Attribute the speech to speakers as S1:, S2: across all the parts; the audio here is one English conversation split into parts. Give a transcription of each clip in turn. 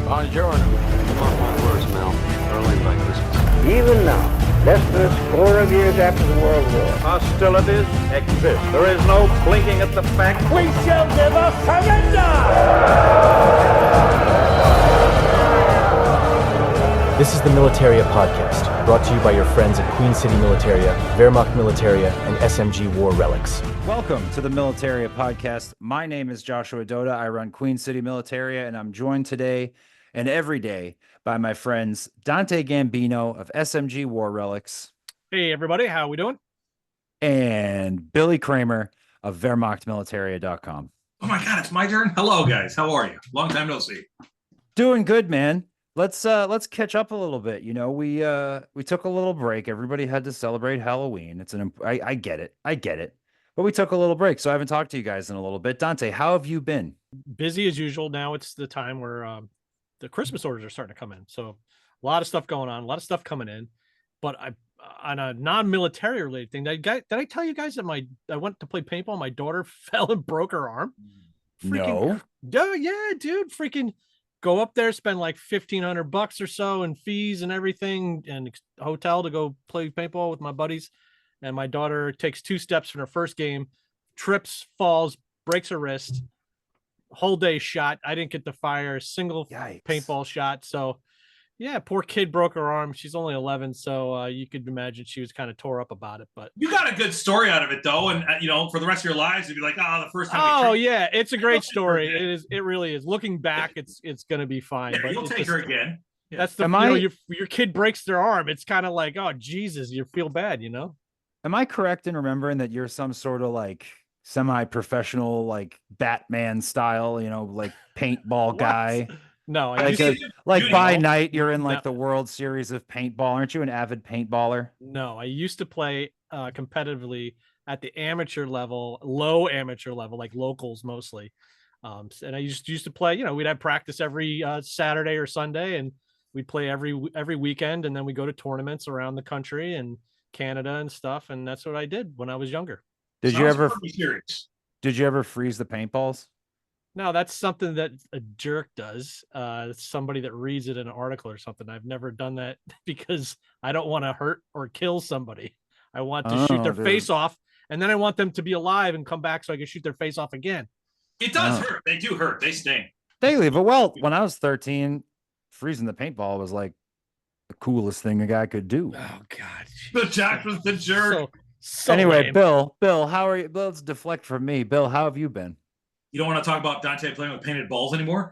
S1: Buongiorno.
S2: Mark my words, Mel. Early by Christmas.
S3: Even now, less than a score of years after the World War,
S1: Hostilities exist. There is no blinking at the fact.
S3: we shall never surrender!
S4: This is the Militaria Podcast, brought to you by your friends at Queen City Militaria, Wehrmacht Militaria, and SMG War Relics.
S5: Welcome to the Militaria Podcast. My name is Joshua Doda. I run Queen City Militaria, and I'm joined today and every day by my friends Dante Gambino of SMG War Relics.
S6: Hey, everybody. How we doing?
S5: And Billy Kramer of WehrmachtMilitaria.com.
S7: Oh my God, it's my turn. Hello, guys. How are you? Long time no see.
S5: Doing good, man. Let's catch up a little bit. You know, we took a little break. Everybody had to celebrate Halloween. I get it. But we took a little break, so I haven't talked to you guys in a little bit. Dante, how have you been?
S6: Busy as usual. Now it's the time where the Christmas orders are starting to come in. So a lot of stuff going on, a lot of stuff coming in. But on a non-military related thing, did I tell you guys that I went to play paintball? My daughter fell and broke her arm.
S5: No.
S6: Oh yeah, dude. Freaking go up there, spend like $1,500 or so in fees and everything, and hotel to go play paintball with my buddies. And my daughter takes 2 steps from her first game, trips, falls, breaks her wrist. Whole day shot. I didn't get to fire a single paintball shot. So, yeah, poor kid broke her arm. She's only 11, so you could imagine she was kind of tore up about it. But
S7: you got a good story out of it, though, and for the rest of your lives, you'd be like, the first time.
S6: Oh yeah, it's a great story. It is. It really is. Looking back, it's going to be fine.
S7: Yeah,
S6: but
S7: you'll take her again. Yeah.
S6: That's your kid breaks their arm. It's kind of like, oh Jesus, you feel bad, you know.
S5: Am I correct in remembering that you're some sort of like semi-professional, like Batman style, like paintball guy?
S6: No,
S5: by night you're in like the World Series of paintball. Aren't you an avid paintballer?
S6: No, I used to play competitively at the amateur level, low amateur level, like locals mostly. And I used to play. We'd have practice every Saturday or Sunday, and we'd play every weekend, and then we go to tournaments around the country and Canada and stuff. And that's what I did when I was younger.
S5: Did you ever freeze the paintballs?
S6: No, that's something that a jerk does. It's somebody that reads it in an article or something. I've never done that because I don't want to hurt or kill somebody. I want to shoot their face off, and then I want them to be alive and come back so I can shoot their face off again.
S7: It does hurt. They do hurt. They sting.
S5: Daily, but when I was 13, freezing the paintball was like the coolest thing a guy could do.
S6: Oh God,
S7: the Jack was the jerk.
S6: So
S5: anyway,
S6: lame.
S5: Bill, how are you? Let's deflect from me. Bill, how have you been?
S7: You don't want to talk about Dante playing with painted balls anymore?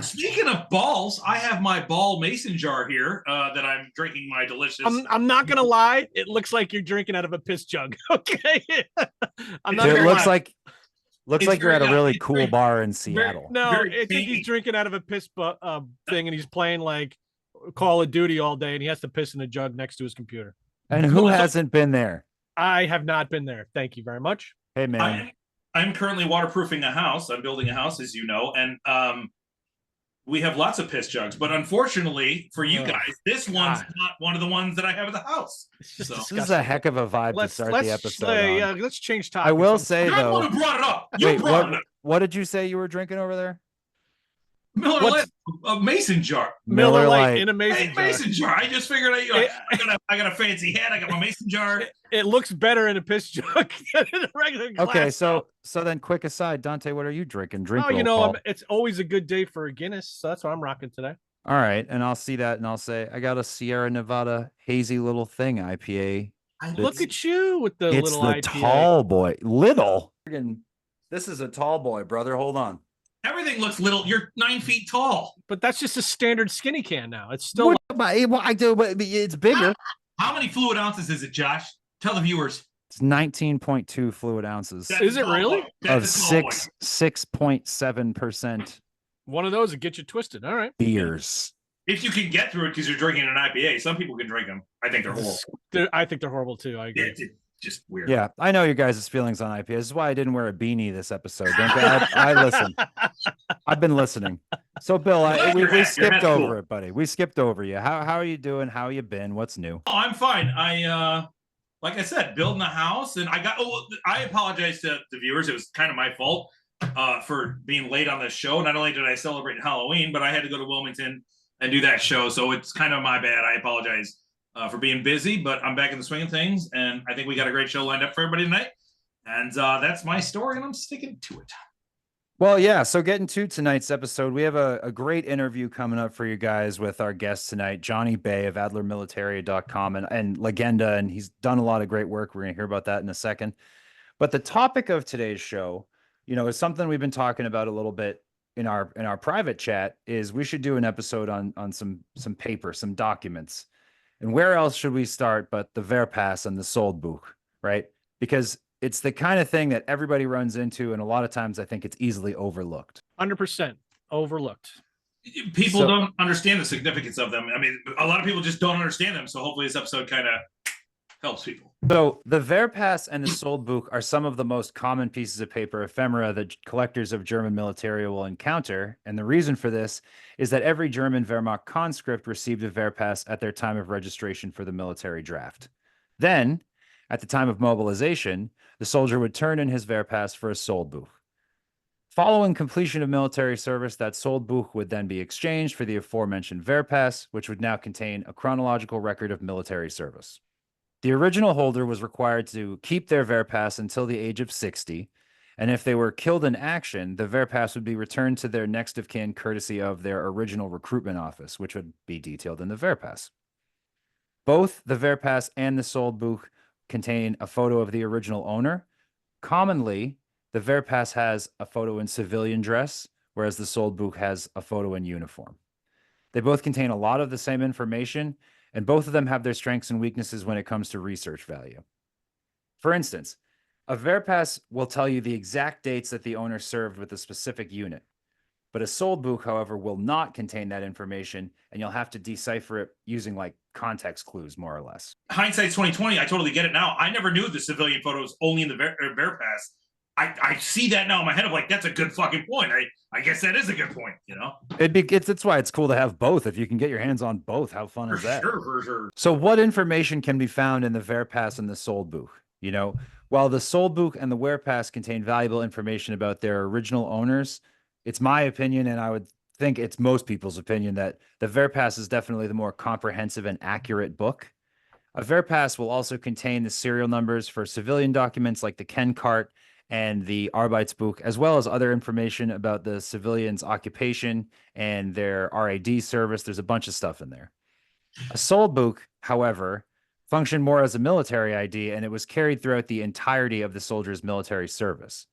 S7: Speaking of balls, I have my ball mason jar here that I'm drinking my delicious...
S6: I'm not going to lie. It looks like you're drinking out of a piss jug. Okay.
S5: It looks like you're at a really cool bar in Seattle.
S6: I think he's drinking out of a piss thing, and he's playing like Call of Duty all day, and he has to piss in a jug next to his computer.
S5: And who hasn't been there?
S6: I have not been there. Thank you very much.
S5: Hey, man.
S7: I'm currently waterproofing a house. I'm building a house, as you know, and we have lots of piss jugs. But unfortunately for you guys, this one's not one of the ones that I have at the house. So.
S5: This is a heck of a vibe to start the episode.
S6: Let's change topics.
S5: I will say,
S7: You're
S5: though.
S7: the one who brought it up. You brought it up.
S5: What did you say you were drinking over there?
S7: Miller Lite, a mason jar.
S6: Miller Lite in a mason
S7: jar. I just figured I got a fancy head. I got my mason jar.
S6: It looks better in a piss jug than in a regular glass.
S5: Okay, so then quick aside, Dante, what are you drinking?
S6: It's always a good day for a Guinness, so that's what I'm rocking today.
S5: All right, and I'll see that, and I'll say I got a Sierra Nevada hazy little thing IPA.
S6: Look at you with the little IPA.
S5: It's the tall boy. Little. This is a tall boy, brother. Hold on.
S7: Everything looks little. You're 9 feet tall.
S6: But that's just a standard skinny can now. It's still.
S5: I do, but it's bigger.
S7: How many fluid ounces is it, Josh? Tell the viewers.
S5: It's 19.2 fluid ounces.
S6: Is it really?
S5: Of 6.7%.
S6: One of those would get you twisted. All right.
S5: Beers.
S7: If you can get through it because you're drinking an IPA, some people can drink them. I think they're horrible.
S6: I think they're horrible too. I agree.
S7: Yeah, just weird.
S5: Yeah, I know your guys' feelings on IPA. This is why I didn't wear a beanie this episode. I listen. I've been listening. So, Bill, we skipped over it, buddy. We skipped over you. How are you doing? How you been? What's new?
S7: Oh, I'm fine. Like I said, building a house, and I apologize to the viewers. It was kind of my fault. for being late on this show. Not only did I celebrate Halloween, but I had to go to Wilmington and do that show. So it's kind of my bad. I apologize for being busy, but I'm back in the swing of things. And I think we got a great show lined up for everybody tonight. And that's my story, and I'm sticking to it.
S5: Well, yeah. So getting to tonight's episode, we have a great interview coming up for you guys with our guest tonight, Jonny Bay of AdlerMilitaria.com and Legenda, and he's done a lot of great work. We're going to hear about that in a second. But the topic of today's show, is something we've been talking about a little bit in our private chat. Is we should do an episode on some paper, some documents, and where else should we start but the Wehrpass and the Soldbuch, right? Because it's the kind of thing that everybody runs into, and a lot of times I think it's easily overlooked.
S6: 100% overlooked.
S7: People don't understand the significance of them. I mean, a lot of people just don't understand them. So hopefully this episode kind of helps people.
S5: So the Wehrpass and the Soldbuch are some of the most common pieces of paper ephemera that collectors of German militaria will encounter. And the reason for this is that every German Wehrmacht conscript received a Wehrpass at their time of registration for the military draft. Then, at the time of mobilization, the soldier would turn in his Wehrpass for a Soldbuch. Following completion of military service, that Soldbuch would then be exchanged for the aforementioned Wehrpass, which would now contain a chronological record of military service. The original holder was required to keep their Wehrpass until the age of 60, and if they were killed in action, the Wehrpass would be returned to their next of kin courtesy of their original recruitment office, which would be detailed in the Wehrpass. Both the Wehrpass and the Soldbuch contain a photo of the original owner. Commonly, the Wehrpass has a photo in civilian dress, whereas the Soldbuch has a photo in uniform. They both contain a lot of the same information, and both of them have their strengths and weaknesses when it comes to research value. For instance, a Wehrpass will tell you the exact dates that the owner served with a specific unit. But a Soldbuch, however, will not contain that information, and you'll have to decipher it using like context clues, more or less.
S7: Hindsight's 2020. I totally get it now. I never knew the civilian photos only in the Wehrpass. I see that now in my head. I'm like, that's a good fucking point. I guess that is a good point.
S5: It's why it's cool to have both. If you can get your hands on both, how fun is that?
S7: For sure.
S5: So, what information can be found in the Wehrpass and the Soldbuch? While the Soldbuch and the Wehrpass contain valuable information about their original owners, it's my opinion, and I would think it's most people's opinion, that the Wehrpass is definitely the more comprehensive and accurate book. A Wehrpass will also contain the serial numbers for civilian documents like the Kenkart and the Arbeitsbuch, as well as other information about the civilian's occupation and their RAD service. There's a bunch of stuff in there. A Soldbuch, however, functioned more as a military ID, and it was carried throughout the entirety of the soldier's military service.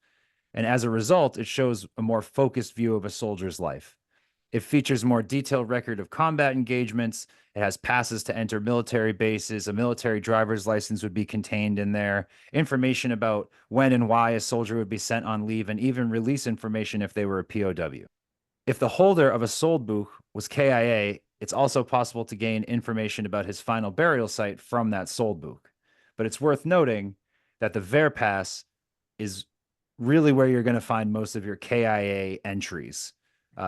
S5: And as a result, it shows a more focused view of a soldier's life. It features a more detailed record of combat engagements. It has passes to enter military bases. A military driver's license would be contained in there. Information about when and why a soldier would be sent on leave, and even release information if they were a POW. If the holder of a Soldbuch was KIA, it's also possible to gain information about his final burial site from that Soldbuch. But it's worth noting that the Wehrpass is really where you're going to find most of your KIA entries,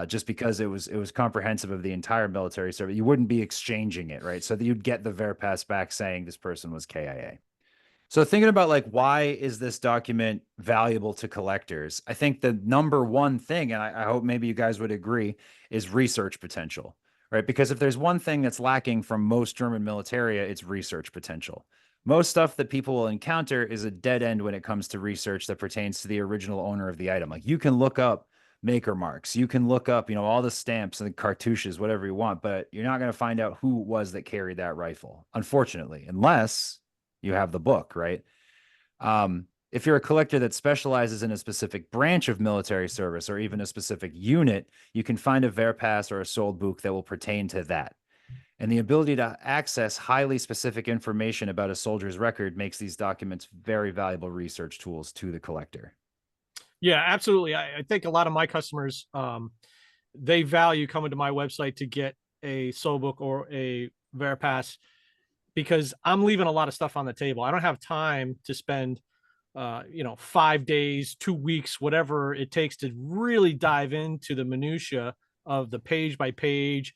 S5: just because it was comprehensive of the entire military service. You wouldn't be exchanging it, right? So that you'd get the Wehrpass back saying this person was KIA. So thinking about like, why is this document valuable to collectors? I think the number one thing, and I hope maybe you guys would agree, is research potential, right? Because if there's one thing that's lacking from most German militaria, it's research potential. Most stuff that people will encounter is a dead end when it comes to research that pertains to the original owner of the item. Like, you can look up maker marks, you can look up, all the stamps and the cartouches, whatever you want, but you're not going to find out who it was that carried that rifle, unfortunately, unless you have the book, right? If you're a collector that specializes in a specific branch of military service or even a specific unit, you can find a Wehrpass or a Soldbuch that will pertain to that. And the ability to access highly specific information about a soldier's record makes these documents very valuable research tools to the collector.
S6: Yeah, absolutely. I think a lot of my customers, they value coming to my website to get a Soldbuch or a Wehrpass, because I'm leaving a lot of stuff on the table. I don't have time to spend, 5 days, 2 weeks, whatever it takes to really dive into the minutia of the page by page,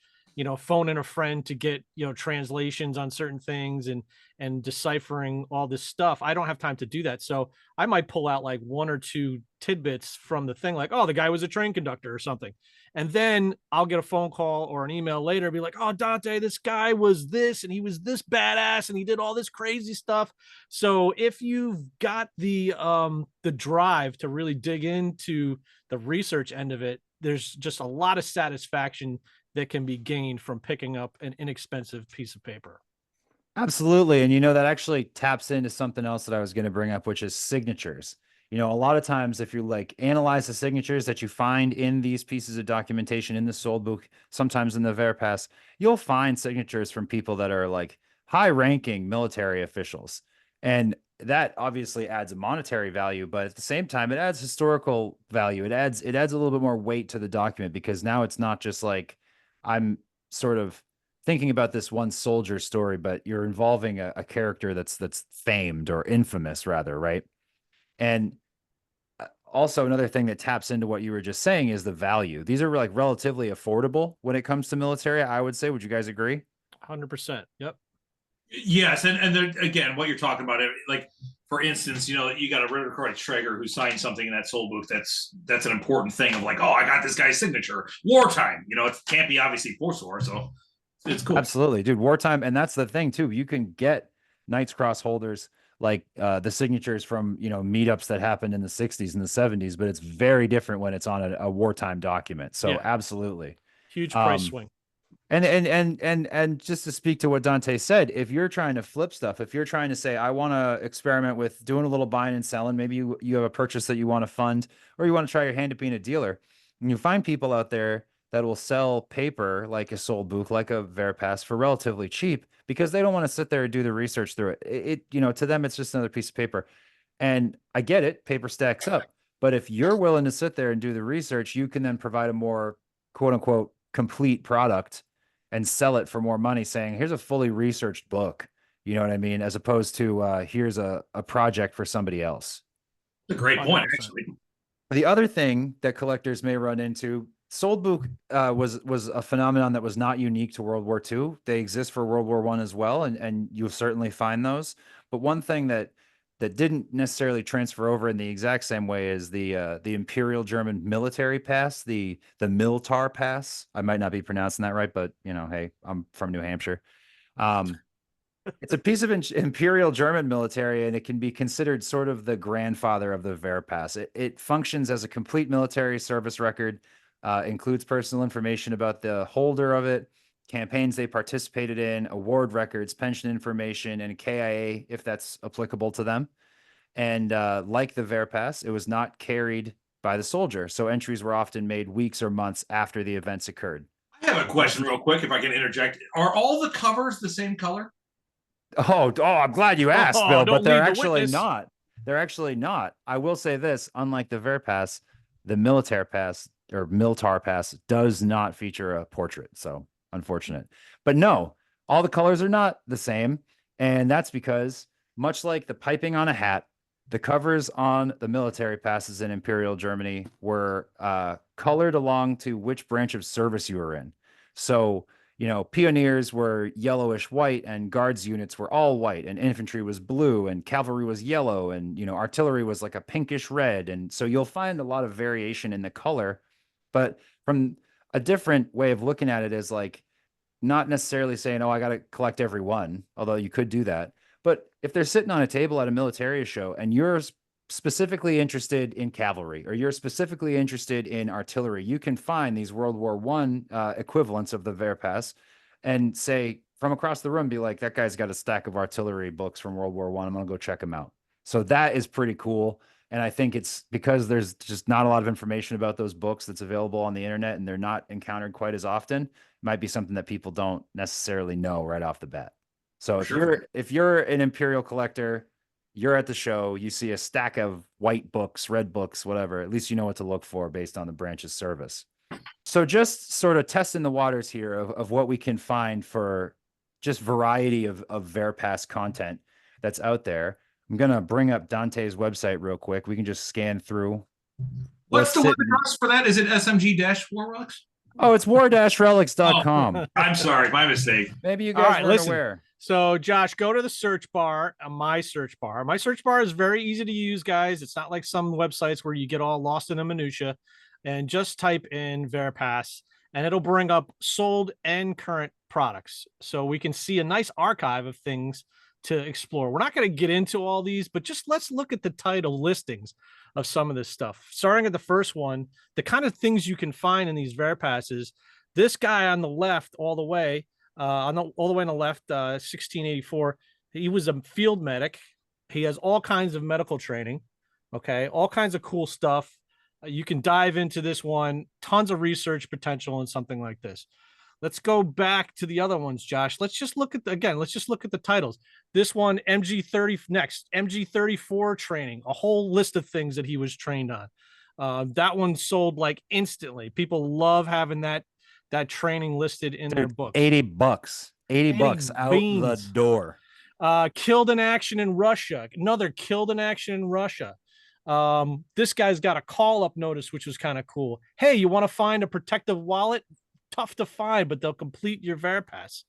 S6: phoning a friend to get, translations on certain things and deciphering all this stuff. I don't have time to do that. So I might pull out like one or two tidbits from the thing, like, oh, the guy was a train conductor or something. And then I'll get a phone call or an email later, be like, oh, Dante, this guy was this, and he was this badass, and he did all this crazy stuff. So if you've got the drive to really dig into the research end of it, there's just a lot of satisfaction that can be gained from picking up an inexpensive piece of paper.
S5: Absolutely. And that actually taps into something else that I was going to bring up, which is signatures. A lot of times if you like analyze the signatures that you find in these pieces of documentation in the Soldbuch, sometimes in the Wehrpass, you'll find signatures from people that are like high-ranking military officials. And that obviously adds a monetary value, but at the same time, it adds historical value. It adds a little bit more weight to the document, because now it's not just like I'm sort of thinking about this one soldier story, but you're involving a character that's famed, or infamous rather, right? And also another thing that taps into what you were just saying is the value. These are like relatively affordable when it comes to military, I would say. Would you guys agree?
S6: 100%. Yep.
S7: Yes, and then again, what you're talking about, like for instance, you got a Ritterkreuz Traeger who signed something in that Soldbuch. That's an important thing of like, oh, I got this guy's signature. Wartime, it can't be obviously post-war, so it's cool.
S5: Absolutely, dude. Wartime, and that's the thing too. You can get Knight's Cross holders like the signatures from meetups that happened in the 60s and the 70s, but it's very different when it's on a wartime document. So absolutely,
S6: huge price swing.
S5: And just to speak to what Dante said, if you're trying to flip stuff, if you're trying to say, I want to experiment with doing a little buying and selling, maybe you have a purchase that you want to fund, or you want to try your hand at being a dealer, and you find people out there that will sell paper like a Soldbuch, like a Wehrpass, for relatively cheap, because they don't want to sit there and do the research through it. To them, it's just another piece of paper. And I get it, paper stacks up. But if you're willing to sit there and do the research, you can then provide a more quote unquote complete product and sell it for more money, saying, here's a fully researched book. You know what I mean? As opposed to here's a project for somebody else.
S7: It's a great point, actually.
S5: The other thing that collectors may run into, Soldbuch was a phenomenon that was not unique to World War II. They exist for World War I as well, and you'll certainly find those. But one thing that didn't necessarily transfer over in the exact same way is the Imperial German military pass, the Miltar pass. I might not be pronouncing that right, but hey, I'm from New Hampshire. It's a piece of Imperial German military, and it can be considered sort of the grandfather of the Wehrpass. It functions as a complete military service record. Includes personal information about the holder of it, campaigns they participated in, award records, pension information, and KIA if that's applicable to them. And like the Wehrpass, it was not carried by the soldier, so entries were often made weeks or months after the events occurred.
S7: I have a question real quick, if I can interject. Are all the covers the same color?
S5: Oh, I'm glad you asked, Bill, but they're actually
S6: the
S5: not. They're actually not. I will say this, unlike the Wehrpass, the Militaria Pass or Miltar Pass does not feature a portrait. So unfortunate, but no, all the colors are not the same. And that's because, much like the piping on a hat, the covers on the military passes in Imperial Germany were colored along to which branch of service you were in. So, pioneers were yellowish white, and guards units were all white, and infantry was blue, and cavalry was yellow, and, artillery was like a pinkish red. And so you'll find a lot of variation in the color, but from a different way of looking at it is like not necessarily saying, oh, I got to collect every one, although you could do that. But if they're sitting on a table at a Militaria show and you're specifically interested in cavalry, or you're specifically interested in artillery, you can find these World War I equivalents of the Wehrpass and say from across the room, be like, that guy's got a stack of artillery books from World War I. I'm going to go check them out. So that is pretty cool. And I think it's because there's just not a lot of information about those books that's available on the internet, and they're not encountered quite as often. It might be something that people don't necessarily know right off the bat. So if you're an Imperial collector, you're at the show, you see a stack of white books, red books, whatever, at least you know what to look for based on the branch's service. So just sort of testing the waters here of what we can find for just variety of Wehrpass content that's out there. I'm going to bring up Dante's website real quick. We can just scan through.
S7: What's the web address for that? Is it SMG-4 Relics?
S5: Oh, it's war-relics.com.
S7: Oh, I'm sorry, my mistake.
S5: Maybe you
S6: All
S5: guys
S6: right,
S5: weren't
S6: listen.
S5: aware.
S6: So, Josh, go to the search bar, my search bar. My search bar is very easy to use, guys. It's not like some websites where you get all lost in the minutia. And just type in Wehrpass, and it'll bring up sold and current products. So we can see a nice archive of things to explore. We're not going to get into all these, but just let's look at the title listings of some of this stuff. Starting at the first one, the kind of things you can find in these Wehrpasses. This guy on the left, all the way on the left, 1684. He was a field medic. He has all kinds of medical training. Okay, all kinds of cool stuff. You can dive into this one. Tons of research potential in something like this. Let's go back to the other ones, Josh. Let's just look at the titles. This one, MG30 next, MG34 training, a whole list of things that he was trained on. That one sold like instantly. People love having that training listed in their books.
S5: $80. $80 out the door.
S6: Killed in action in Russia. Another killed in action in Russia. This guy's got a call-up notice, which was kind of cool. Hey, you want to find a protective wallet? Tough to find, but they'll complete your Wehrpass.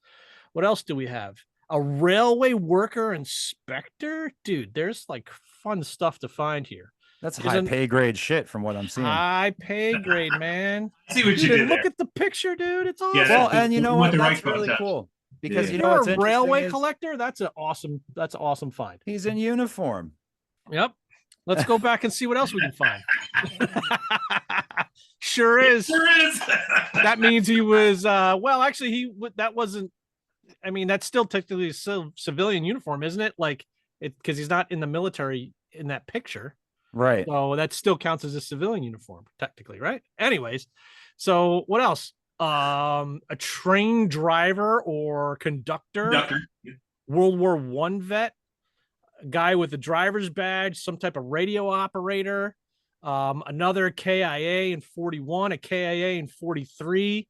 S6: What else do we have? A railway worker inspector? Dude, there's like fun stuff to find here.
S5: That's high pay grade shit from what I'm seeing.
S6: High pay grade, man.
S7: See what you did
S6: Look
S7: there.
S6: at the picture, dude. It's awesome.
S7: Yeah,
S5: well, and you know what? That's really
S7: touch.
S5: cool. Because you
S6: If
S5: know
S6: you're
S5: what's
S6: a railway
S5: interesting is
S6: collector, that's an awesome find.
S5: he's in uniform.
S6: Yep. Let's go back and see what else we can find. Sure is. That means he was that wasn't, I mean, that's still technically a civilian uniform, isn't it? Like because he's not in the military in that picture.
S5: Right.
S6: So that still counts as a civilian uniform, technically, right? Anyways, so what else? A train driver or conductor. World War I vet, a guy with a driver's badge, some type of radio operator, another KIA in 41, a KIA in 43.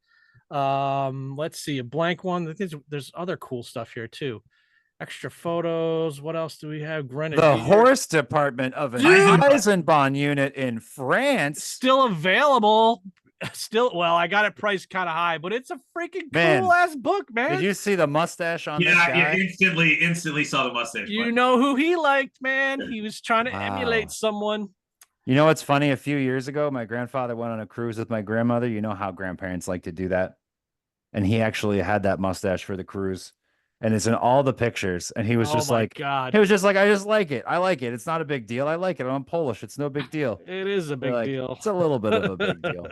S6: Let's see, a blank one. There's other cool stuff here too. Extra photos. What else do we have? Grenadier.
S5: The horse department of an Eisenbahn unit in France.
S6: Still available. Well, I got it priced kind of high, but it's a freaking cool ass book, man.
S5: Did you see the mustache on this guy?
S7: Yeah, instantly saw the mustache.
S6: You know who he liked, man. He was trying to emulate someone.
S5: You know what's funny? A few years ago, my grandfather went on a cruise with my grandmother. You know how grandparents like to do that. And he actually had that mustache for the cruise. And it's in all the pictures. And he was just like,
S6: God.
S5: He was just like, I just like it. I like it. It's not a big deal. I like it. I'm Polish. It's no big deal.
S6: It is a big deal.
S5: It's a little bit of a big deal.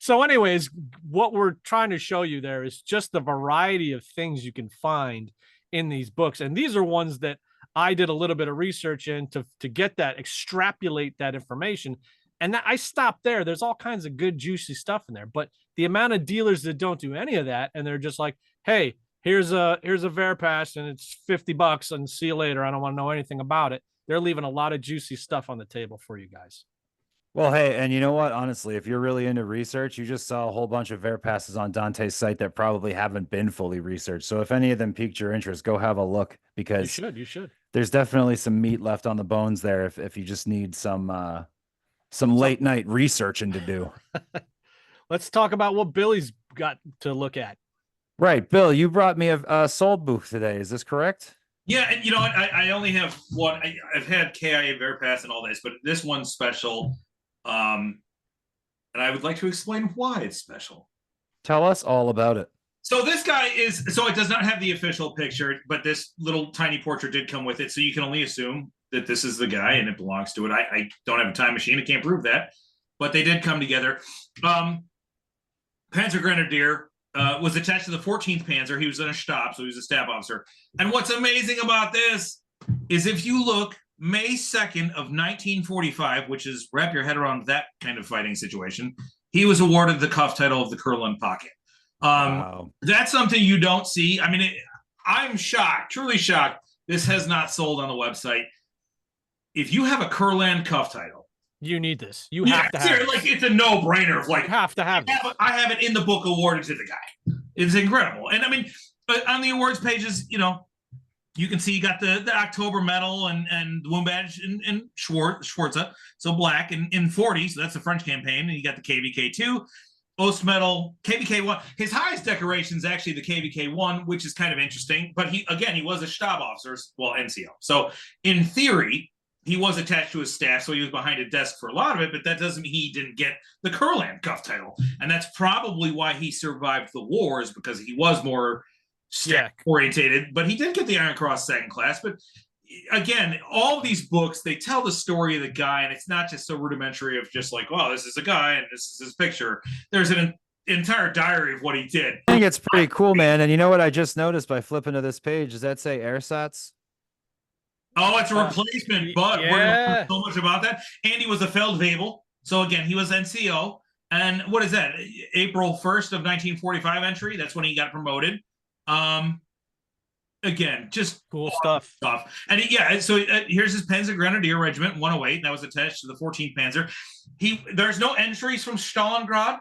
S6: So anyways, what we're trying to show you there is just the variety of things you can find in these books. And these are ones that I did a little bit of research in to get that, extrapolate that information. And I stopped there. There's all kinds of good, juicy stuff in there. But the amount of dealers that don't do any of that, and they're just like, hey, here's a Wehrpass and it's $50 and see you later. I don't want to know anything about it. They're leaving a lot of juicy stuff on the table for you guys.
S5: Well, hey, and you know what? Honestly, if you're really into research, you just saw a whole bunch of Wehrpasses on Dante's site that probably haven't been fully researched. So if any of them piqued your interest, go have a look because
S6: you should.
S5: There's definitely some meat left on the bones there if you just need some late night researching to do.
S6: Let's talk about what Billy's got to look at.
S5: Right, Bill, you brought me a Soldbuch today. Is this correct?
S7: Yeah, and you know what? I only have one. I've had KIA Wehrpass and all this, but this one's special. And I would like to explain why it's special.
S5: Tell us all about it.
S7: So this guy is, so it does not have the official picture, but this little tiny portrait did come with it. So you can only assume that this is the guy and it belongs to it. I don't have a time machine. I can't prove that, but they did come together. Panzer Grenadier was attached to the 14th Panzer. He was in a Stab, so he was a staff officer. And what's amazing about this is if you look, May 2nd of 1945, which is wrap your head around that kind of fighting situation, he was awarded the cuff title of the Kurland Pocket. Wow. That's something you don't see. I mean, I'm shocked, truly shocked. This has not sold on the website. If you have a Kurland cuff title,
S6: you need this. You have to have it.
S7: Like it's a no-brainer. Like
S6: you have to have it.
S7: I have it in the book awarded to the guy. It's incredible. And I mean, but on the awards pages, you know, you can see you got the October medal and the wound badge in Schwarza, so black in 40. So that's the French campaign. And you got the KVK too. Ostmetal, KVK-1. His highest decoration is actually the KVK-1, which is kind of interesting. But he was a Stab officer, well, NCO. So in theory, he was attached to his staff, so he was behind a desk for a lot of it, but that doesn't mean he didn't get the Kurland cuff title. And that's probably why he survived the wars, because he was more staff-orientated. But he did get the Iron Cross second class. But again, all of these books, they tell the story of the guy, and it's not just so rudimentary of just like, oh, this is a guy and this is his picture. There's an entire diary of what he did.
S5: I think it's pretty cool, man. And you know what I just noticed by flipping to this page? Does that say ersatz?
S7: Oh, it's a replacement, but we're going to learn so much about that. And he was a Feldwebel. So again, he was NCO. And what is that? April 1st of 1945 entry. That's when he got promoted. Again, just
S6: cool stuff.
S7: And so here's his Panzer Grenadier Regiment 108. That was attached to the 14th Panzer. There's no entries from Stalingrad,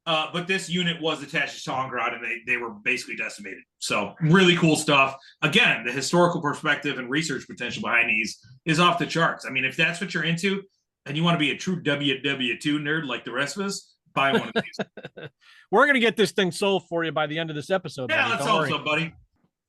S7: but this unit was attached to Stalingrad, and they were basically decimated. So really cool stuff. Again, the historical perspective and research potential behind these is off the charts. I mean, if that's what you're into and you want to be a true WW2 nerd like the rest of us, buy one of these.
S6: We're going to get this thing sold for you by the end of this episode.
S7: Yeah, let's hope so, buddy.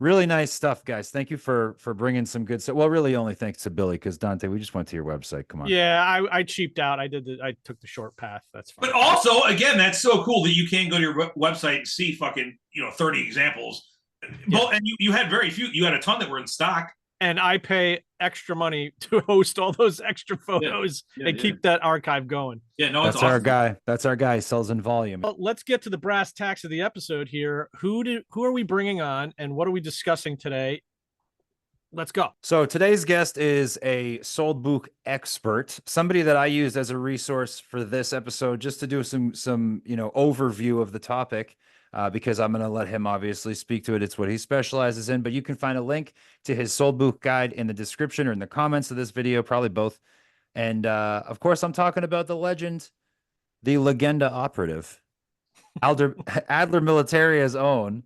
S5: Really nice stuff, guys. Thank you for bringing some good stuff. Well, really only thanks to Billy, because Dante, we just went to your website. Come on.
S6: Yeah, I cheaped out. I took the short path. That's fine.
S7: But also, again, that's so cool that you can go to your website and see fucking 30 examples. Yeah. Well, and you had very few. You had a ton that were in stock.
S6: And I pay extra money to host all those extra photos and keep that archive going.
S7: Yeah, no,
S5: that's awesome. Our guy. That's our guy. He sells in volume.
S6: Well, let's get to the brass tacks of the episode here. Who are we bringing on, and what are we discussing today? Let's go.
S5: So today's guest is a Soldbuch expert, somebody that I used as a resource for this episode, just to do some overview of the topic. Because I'm going to let him obviously speak to it. It's what he specializes in, but you can find a link to his Soldbuch guide in the description or in the comments of this video, probably both. And of course, I'm talking about the legend, the Legenda operative, Adler Militaria's own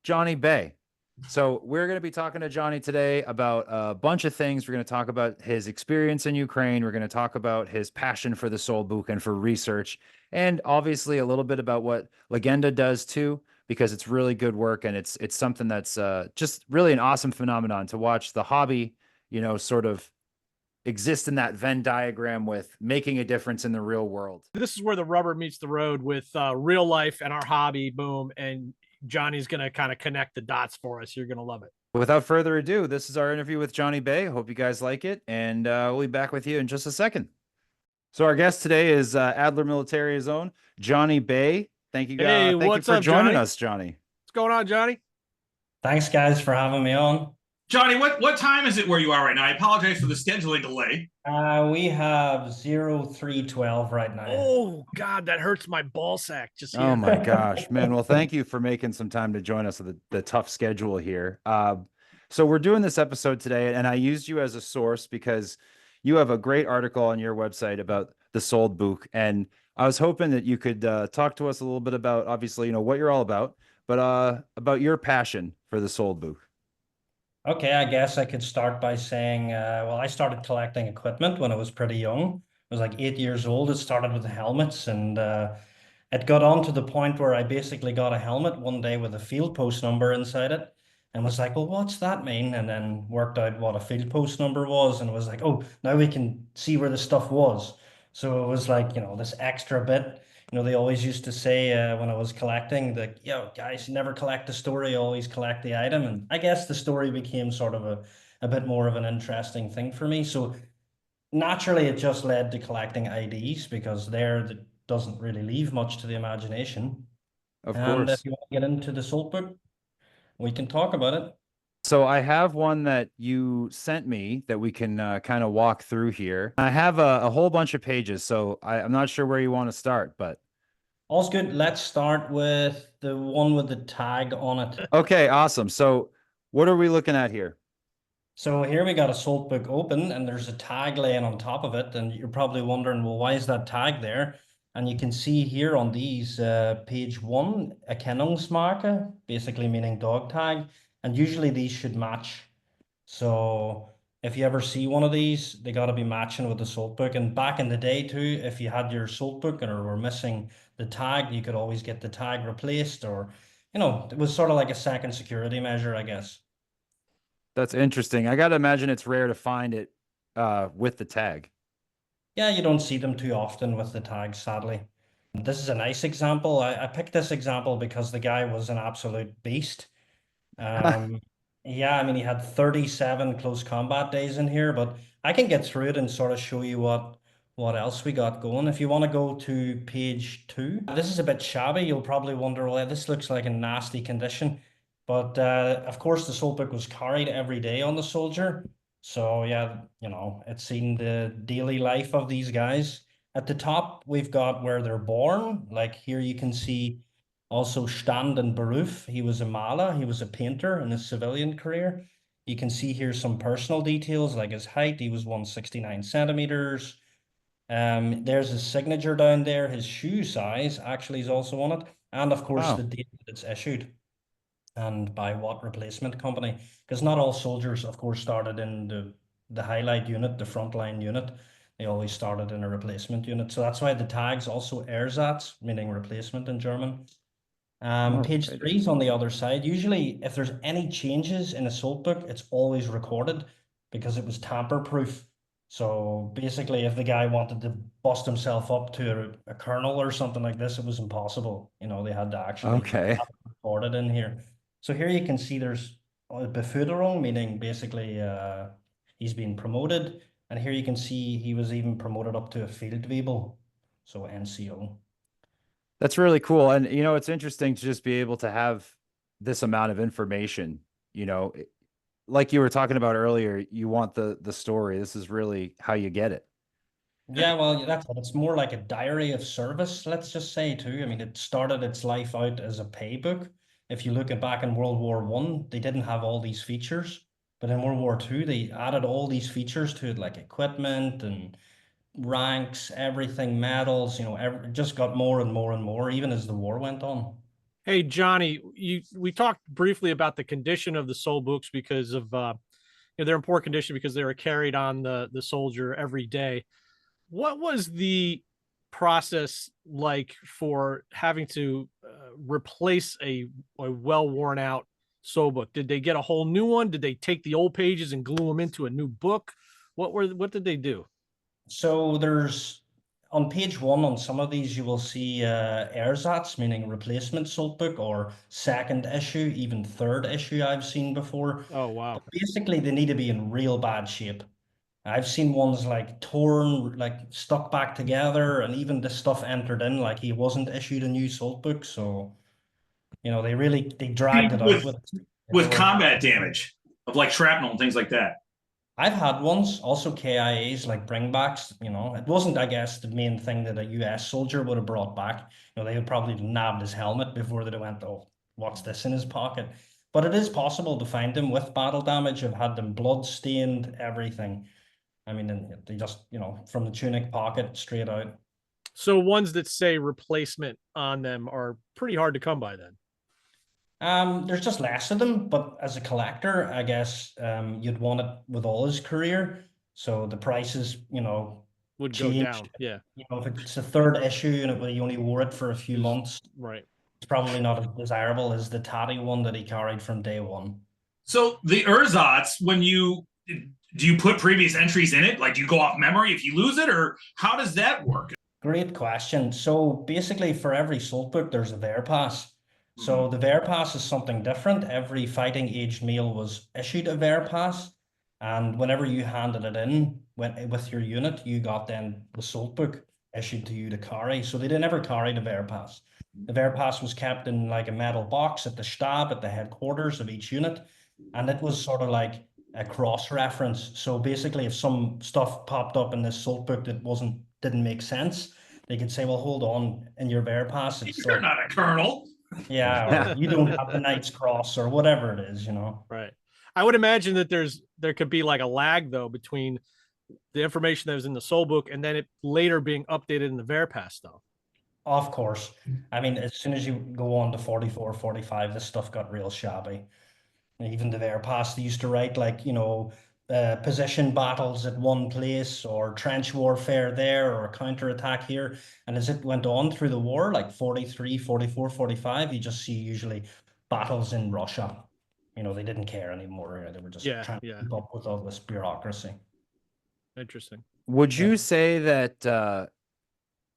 S5: Jonny Bay. So we're going to be talking to Jonny today about a bunch of things. We're going to talk about his experience in Ukraine. We're going to talk about his passion for the Soldbuch and for research. And obviously a little bit about what Legenda does too, because it's really good work. And it's something that's just really an awesome phenomenon to watch the hobby, sort of exist in that Venn diagram with making a difference in the real world.
S6: This is where the rubber meets the road with real life and our hobby. Boom. And Jonny's going to kind of connect the dots for us. You're going to love it.
S5: Without further ado, this is our interview with Jonny Bay. Hope you guys like it. And we'll be back with you in just a second. So our guest today is Adler Militaria's own Jonny Bay. Thank you guys.
S6: Hey,
S5: thank you for joining us, Jonny.
S6: What's going on, Jonny?
S8: Thanks, guys, for having me on.
S7: Jonny, what time is it where you are right now? I apologize for the scheduling delay.
S8: We have 0312 right now.
S6: Oh, God, that hurts my ball sack.
S5: Oh, my gosh, man. Well, thank you for making some time to join us with the tough schedule here. So we're doing this episode today, and I used you as a source because you have a great article on your website about the Soldbuch, and I was hoping that you could talk to us a little bit about, obviously, what you're all about, but about your passion for the Soldbuch.
S8: Okay, I guess I could start by saying, well, I started collecting equipment when I was pretty young. I was like 8 years old. It started with the helmets, and it got on to the point where I basically got a helmet one day with a field post number inside it, and was like, well, what's that mean? And then worked out what a field post number was, and was like, oh, now we can see where the stuff was. So it was like, this extra bit. They always used to say when I was collecting that, guys, you never collect the story, always collect the item. And I guess the story became sort of a bit more of an interesting thing for me. So naturally, it just led to collecting IDs, because that doesn't really leave much to the imagination.
S5: Of
S8: and
S5: course.
S8: If you want to get into the Soldbuch, we can talk about it.
S5: So I have one that you sent me that we can kind of walk through here. I have a whole bunch of pages, so I'm not sure where you want to start, but.
S8: All's good. Let's start with the one with the tag on it.
S5: Okay, awesome. So what are we looking at here?
S8: So here we got a Soldbuch open, and there's a tag laying on top of it, and you're probably wondering, well, why is that tag there? And you can see here on these, page 1, Erkennungsmarke, basically meaning dog tag. And usually these should match. So if you ever see one of these, they got to be matching with the Soldbuch. And back in the day too, if you had your Soldbuch or were missing the tag, you could always get the tag replaced, or, it was sort of like a second security measure, I guess.
S5: That's interesting. I got to imagine it's rare to find it with the tag.
S8: Yeah, you don't see them too often with the tags, sadly. This is a nice example. I picked this example because the guy was an absolute beast. Yeah, I mean, he had 37 close combat days in here, but I can get through it and sort of show you what else we got going. If you want to go to page 2, this is a bit shabby. You'll probably wonder, well, this looks like a nasty condition. But of course, the Soldbuch was carried every day on the soldier. So yeah, it's seen the daily life of these guys. At the top, we've got where they're born. Like here you can see also Stand and Beruf. He was a Maler, he was a painter in his civilian career. You can see here some personal details like his height. He was 169 centimeters. There's his signature down there. His shoe size actually is also on it. And of course, the date that it's issued and by what replacement company. Because not all soldiers, of course, started in the highlight unit, the frontline unit. They always started in a replacement unit. So that's why the tag's also Ersatz, meaning replacement in German. Page 3 is on the other side. Usually, if there's any changes in a Soldbuch, it's always recorded because it was tamper-proof. So basically, if the guy wanted to bust himself up to a colonel or something like this, it was impossible. They had to actually record it in here. So here you can see there's Beförderung, meaning basically he's been promoted. And here you can see he was even promoted up to a Feldwebel, so NCO.
S5: That's really cool. And, it's interesting to just be able to have this amount of information, like you were talking about earlier, you want the story. This is really how you get it.
S8: Yeah, well, that's it. It's more like a diary of service, let's just say, too. I mean, it started its life out as a pay book. If you look at back in World War I, they didn't have all these features. But in World War II, they added all these features to it, like equipment and ranks, everything, medals, just got more and more and more, even as the war went on.
S6: Hey, Jonny, we talked briefly about the condition of the Soldbuchs because of they're in poor condition because they were carried on the soldier every day. What was the process like for having to replace a well worn out Soldbuch? Did they get a whole new one? Did they take the old pages and glue them into a new book? What did they do?
S8: So there's on page 1 on some of these you will see Ersatz, meaning replacement Soldbuch, or second issue, even third issue I've seen before.
S6: Oh wow.
S8: But basically they need to be in real bad shape. I've seen ones like torn, like stuck back together, and even this stuff entered in like he wasn't issued a new Soldbuch. So, they dragged it out
S7: with combat damage of like shrapnel and things like that.
S8: I've had ones, also KIAs, like bringbacks. It wasn't, I guess, the main thing that a US soldier would have brought back. They would probably nabbed his helmet before they went, oh, what's this in his pocket? But it is possible to find them with battle damage. I've had them blood stained, everything. I mean, they just, from the tunic pocket straight out.
S6: So ones that say replacement on them are pretty hard to come by then.
S8: There's just less of them, but as a collector, I guess you'd want it with all his career. So the prices,
S6: would
S8: change.
S6: Go down. Yeah.
S8: If it's a third issue and you only wore it for a few months,
S6: right,
S8: it's probably not as desirable as the tatty one that he carried from day one.
S7: So the Ersatz, do you put previous entries in it? Like, do you go off memory if you lose it, or how does that work?
S8: Great question. So basically, for every Soldbuch, there's a Wehrpass. So the Wehrpass is something different. Every fighting aged male was issued a Wehrpass, and whenever you handed it in with your unit, you got then the Soldbuch issued to you to carry. So they never carried a Wehrpass. The Wehrpass was kept in like a metal box at the stab at the headquarters of each unit, and it was sort of like a cross-reference. So basically, if some stuff popped up in this Soldbuch that didn't make sense, they could say, well, hold on, in your Wehrpass, it's
S7: You're not a colonel.
S8: Yeah, or you don't have the Knight's Cross or whatever it is,
S6: Right. I would imagine that there could be like a lag though between the information that was in the Soldbuch and then it later being updated in the Wehrpass though.
S8: Of course. I mean, as soon as you go on to 44, 45, this stuff got real shabby. Even the Wehrpass, they used to write like, position battles at one place, or trench warfare there, or a counterattack here. And as it went on through the war, like 43, 44, 45, you just see usually battles in Russia. You know, they didn't care anymore. They were just trying to keep up with all this bureaucracy.
S6: Interesting.
S5: Would you say that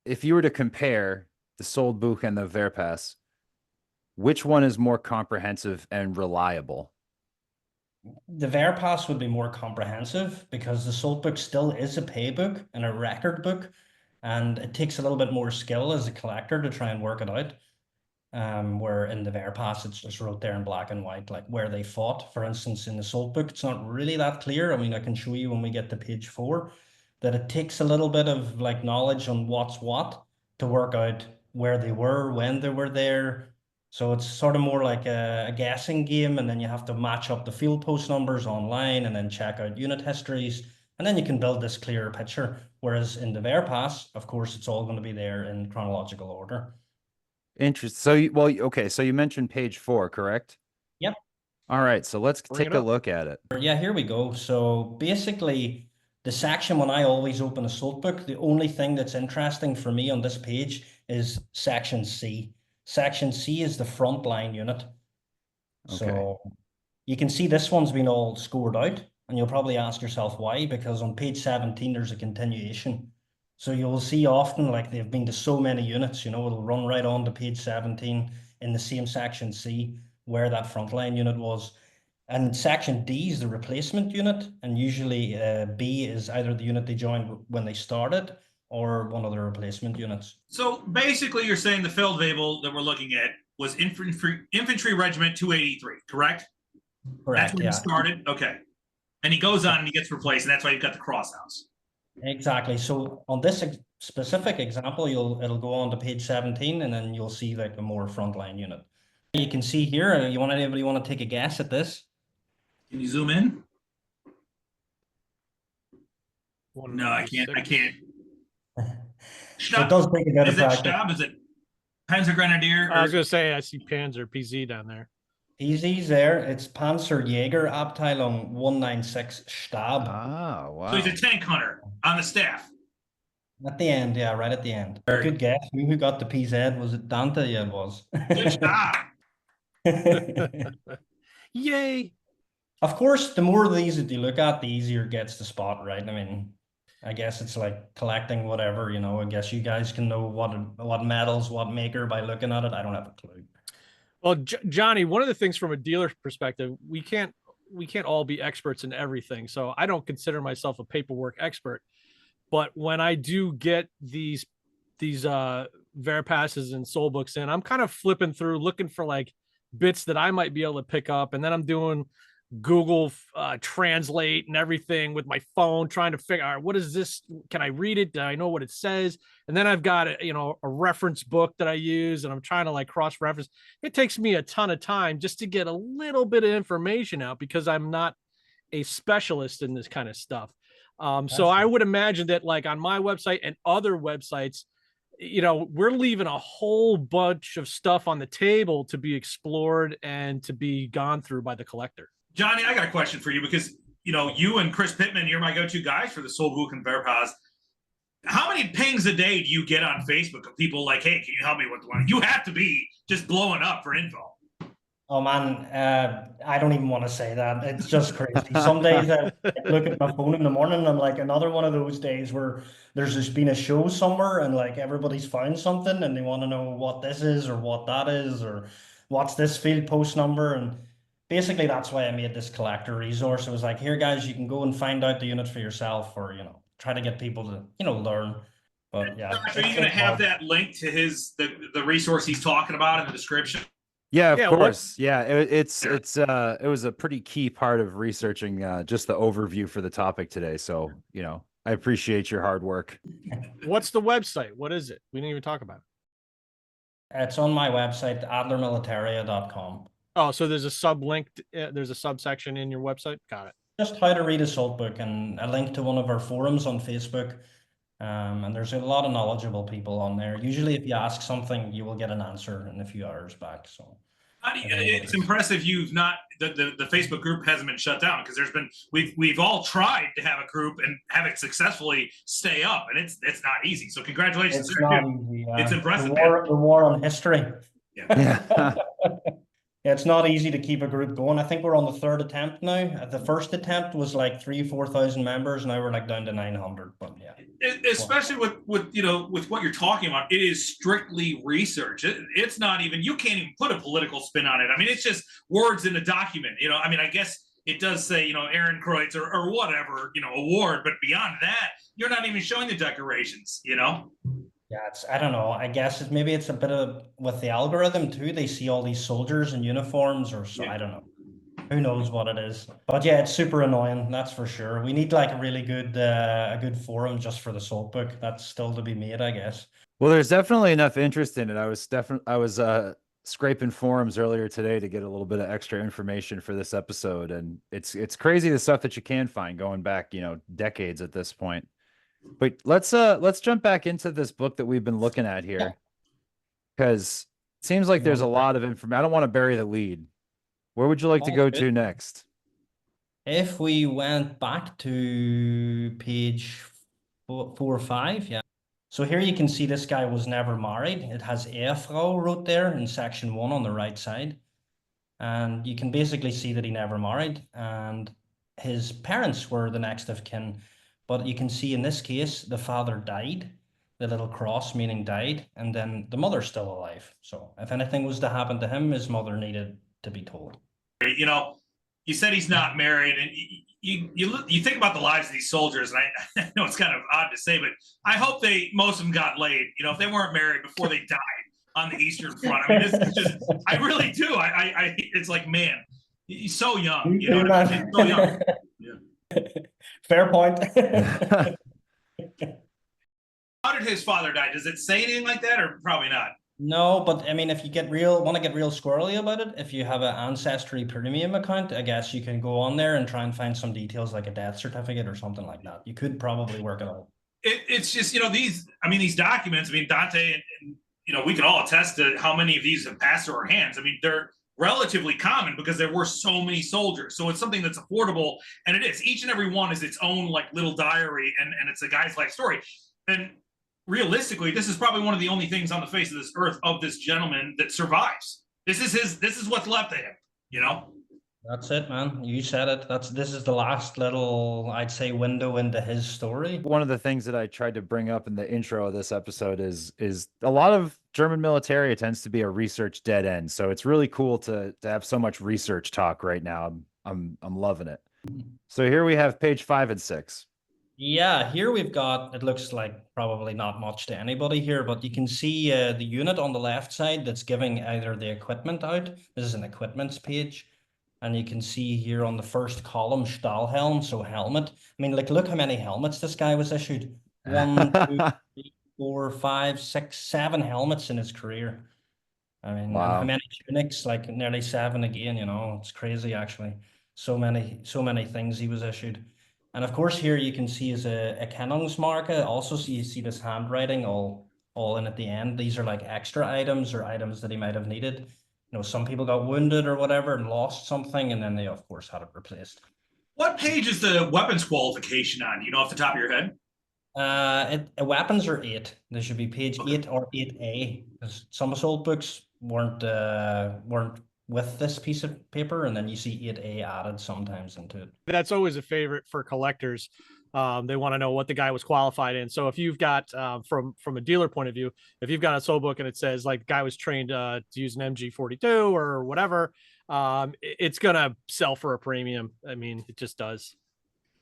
S5: if you were to compare the Soldbuch and the Wehrpass, which one is more comprehensive and reliable?
S8: The Wehrpass would be more comprehensive because the Soldbuch still is a pay book and a record book, and it takes a little bit more skill as a collector to try and work it out. Where in the Wehrpass, it's just wrote there in black and white, like where they fought. For instance, in the Soldbuch, it's not really that clear. I mean, I can show you when we get to page 4 that it takes a little bit of like knowledge on what's what to work out where they were, when they were there. So it's sort of more like a guessing game, and then you have to match up the field post numbers online and then check out unit histories, and then you can build this clearer picture. Whereas in the Wehrpass, of course, it's all going to be there in chronological order.
S5: Interesting. So, okay. So you mentioned page 4, correct?
S8: Yep.
S5: All right. So let's take a look at it.
S8: Yeah, here we go. So basically, the section when I always open a Soldbuch, the only thing that's interesting for me on this page is section C. Section C is the frontline unit.
S5: Okay.
S8: So you can see this one's been all scored out, and you'll probably ask yourself why, because on page 17, there's a continuation. So you'll see often like they've been to so many units, you know, it'll run right on to page 17 in the same section C where that frontline unit was. And section D is the replacement unit, and usually B is either the unit they joined when they started or one of the replacement units.
S7: So basically, you're saying the Feldwebel that we're looking at was Infantry Regiment 283, correct?
S8: Correct.
S7: That's when he started. Okay, and he goes on and he gets replaced, and that's why you've got the crosshouse. Exactly.
S8: So on this specific example, it'll go on to page 17, and then you'll see like a more frontline unit. You can see here. Anybody want to take a guess at this?
S7: Can you zoom in? No, I can't.
S8: So it does take a bit of practice.
S7: Stab? Is it Panzer Grenadier?
S6: I was going to say, I see Panzer PZ down there.
S8: PZ's there. It's Panzerjäger Abteilung 196 Stab.
S5: Ah, wow.
S7: So he's a tank hunter on the staff.
S8: At the end, yeah, right at the end. Good guess. Who got the PZ? Was it Dante? Yeah, it was.
S7: Good job.
S6: Yay.
S8: Of course, the more of these that you look at, the easier it gets to spot, right? I mean, I guess it's like collecting whatever, you know. I guess you guys can know what medals, what maker by looking at it. I don't have a clue.
S6: Well, Jonny, one of the things from a dealer's perspective, we can't all be experts in everything. So I don't consider myself a paperwork expert. But when I do get these Wehrpasses and Soldbuchs in, I'm kind of flipping through, looking for like bits that I might be able to pick up, and then I'm doing Google Translate and everything with my phone, trying to figure out what is this? Can I read it? Do I know what it says? And then I've got a reference book that I use, and I'm trying to like cross-reference. It takes me a ton of time just to get a little bit of information out because I'm not a specialist in this kind of stuff. So I would imagine that like on my website and other websites, we're leaving a whole bunch of stuff on the table to be explored and to be gone through by the collector.
S7: Jonny, I got a question for you because, you and Chris Pittman, you're my go-to guys for the Soldbuch and Wehrpass. How many pings a day do you get on Facebook of people like, hey, can you help me with one? You have to be just blowing up for info.
S8: Oh, man, I don't even want to say that. It's just crazy. Some days I look at my phone in the morning and I'm like, another one of those days where there's just been a show somewhere and like everybody's found something and they want to know what this is or what that is or what's this field post number. And basically that's why I made this collector resource. It was like, here, guys, you can go and find out the units for yourself or, try to get people to, learn. But yeah.
S7: Are you going to have that link to the resource he's talking about in the description?
S5: Yeah, of course. Yeah, it was a pretty key part of researching just the overview for the topic today. So, I appreciate your hard work.
S6: What's the website? What is it? We didn't even talk about it.
S8: It's on my website, adlermilitaria.com.
S6: Oh, so there's a sub-link, there's a subsection in your website? Got it.
S8: Just how to read a Soldbuch and a link to one of our forums on Facebook. And there's a lot of knowledgeable people on there. Usually if you ask something, you will get an answer in a few hours back. So
S7: It's impressive you've not the Facebook group hasn't been shut down, because we've all tried to have a group and have it successfully stay up, and it's not easy. So congratulations,
S8: It's
S7: sir,
S8: not
S7: dude.
S8: easy.
S7: It's impressive.
S8: The war on history.
S7: Yeah.
S8: Yeah, it's not easy to keep a group going. I think we're on the third attempt now. The first attempt was like 3,000-4,000 members. Now we're like down to 900. But yeah,
S7: Especially with what you're talking about, it is strictly research. It's not even, you can't even put a political spin on it. I mean, it's just words in a document. I mean, I guess it does say Aaron Kreutz or whatever award, but beyond that, you're not even showing the decorations.
S8: Yeah, I don't know. I guess maybe it's a bit of with the algorithm too. They see all these soldiers in uniforms or so. Yeah. I don't know. Who knows what it is? But yeah, it's super annoying. That's for sure. We need like a really good, a good forum just for the Soldbuch. That's still to be made, I guess.
S5: Well, there's definitely enough interest in it. I was scraping forums earlier today to get a little bit of extra information for this episode, and it's crazy the stuff that you can find going back, decades at this point. But let's jump back into this book that we've been looking at here, because it seems like there's a lot of information. I don't want to bury the lead. Where would you like to go to next?
S8: If we went back to page 4 or 5, yeah. So here you can see this guy was never married. It has Ehefrau wrote there in section 1 on the right side. And you can basically see that he never married, and his parents were the next of kin. But you can see in this case, the father died, the little cross meaning died, and then the mother's still alive. So if anything was to happen to him, his mother needed to be told.
S7: You said he's not married, and you think about the lives of these soldiers, and I know it's kind of odd to say, but I hope most of them got laid. If they weren't married before they died on the Eastern Front. I mean, this is just, I really do. It's like, man, he's so young. He's so young. Yeah.
S8: Fair point.
S7: How did his father die? Does it say anything like that, or probably not?
S8: No, but I mean, if you want to get real squirrely about it, if you have an Ancestry premium account, I guess you can go on there and try and find some details like a death certificate or something like that. You could probably work it out.
S7: It's just, these documents, Dante, and we can all attest to how many of these have passed through our hands. I mean, they're relatively common because there were so many soldiers. So it's something that's affordable, and it is. Each and every one is its own like little diary, and it's a guy's life story. And realistically, this is probably one of the only things on the face of this earth of this gentleman that survives. This is what's left of him,
S8: That's it, man. You said it. This is the last little, I'd say, window into his story.
S5: One of the things that I tried to bring up in the intro of this episode is a lot of German militaria tends to be a research dead end. So it's really cool to have so much research talk right now. I'm loving it. So here we have page 5 and 6.
S8: Yeah, here we've got, it looks like probably not much to anybody here, but you can see the unit on the left side that's giving either the equipment out. This is an equipments page. And you can see here on the first column, Stahlhelm, so helmet. I mean, look how many helmets this guy was issued. 1, 2, 3, 4, 5, 6, 7 helmets in his career. I mean, wow. How many tunics? Like nearly 7 again, it's crazy actually. So many things he was issued. And of course, here you can see is a Kennungsmarke. Also, so you see this handwriting all in at the end. These are like extra items or items that he might have needed. Some people got wounded or whatever and lost something, and then they, of course, had it replaced.
S7: What page is the weapons qualification on? Off the top of your head?
S8: Weapons are 8. There should be page 8 or 8A, because some Soldbuchs weren't with this piece of paper, and then you see 8A added sometimes into it.
S6: That's always a favorite for collectors. They want to know what the guy was qualified in. So if you've got, from a dealer point of view, if you've got a Soldbuch and it says like the guy was trained to use an MG42 or whatever, it's going to sell for a premium. I mean, it just does.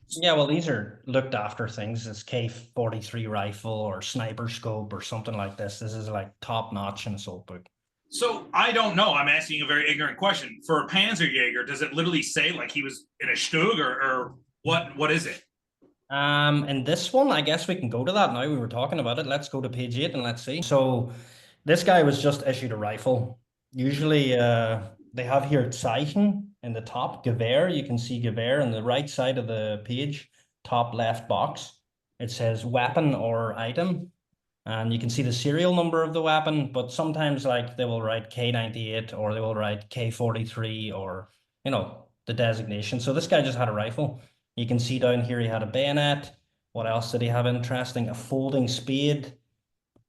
S8: Yeah, well, these are looked after things. It's K43 rifle or sniper scope or something like this. This is like top notch in a Soldbuch.
S7: So I don't know. I'm asking a very ignorant question. For a Panzerjäger, does it literally say like he was in a Stug or what is it?
S8: In this one, I guess we can go to that now. We were talking about it. Let's go to page 8 and let's see. So this guy was just issued a rifle. Usually they have here Zeichen in the top, Gewehr. You can see Gewehr on the right side of the page, top left box. It says weapon or item. And you can see the serial number of the weapon, but sometimes like they will write K98 or they will write K43 or, the designation. So this guy just had a rifle. You can see down here he had a bayonet. What else did he have interesting? A folding spade.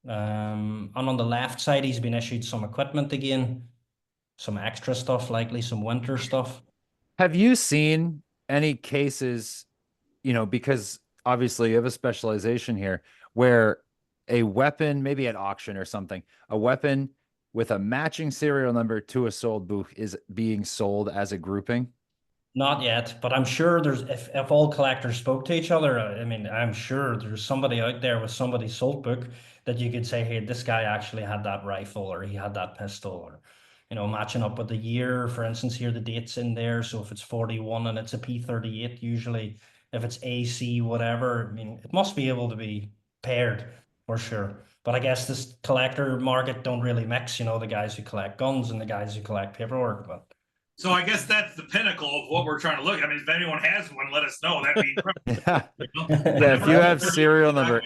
S8: And on the left side, he's been issued some equipment again, some extra stuff, likely some winter stuff.
S5: Have you seen any cases, because obviously you have a specialization here, where a weapon, maybe at auction or something, a weapon with a matching serial number to a Soldbuch is being sold as a grouping?
S8: Not yet, but I'm sure there's if all collectors spoke to each other, I mean, I'm sure there's somebody out there with somebody's Soldbuch that you could say, hey, this guy actually had that rifle or he had that pistol, or matching up with the year. For instance, here the date's in there. So if it's 41 and it's a P38, usually if it's AC, whatever, I mean, it must be able to be paired for sure. But I guess this collector market don't really mix, the guys who collect guns and the guys who collect paperwork. But
S7: So I guess that's the pinnacle of what we're trying to look at. I mean, if anyone has one, let us know. That'd be incredible.
S5: Yeah, if you have serial number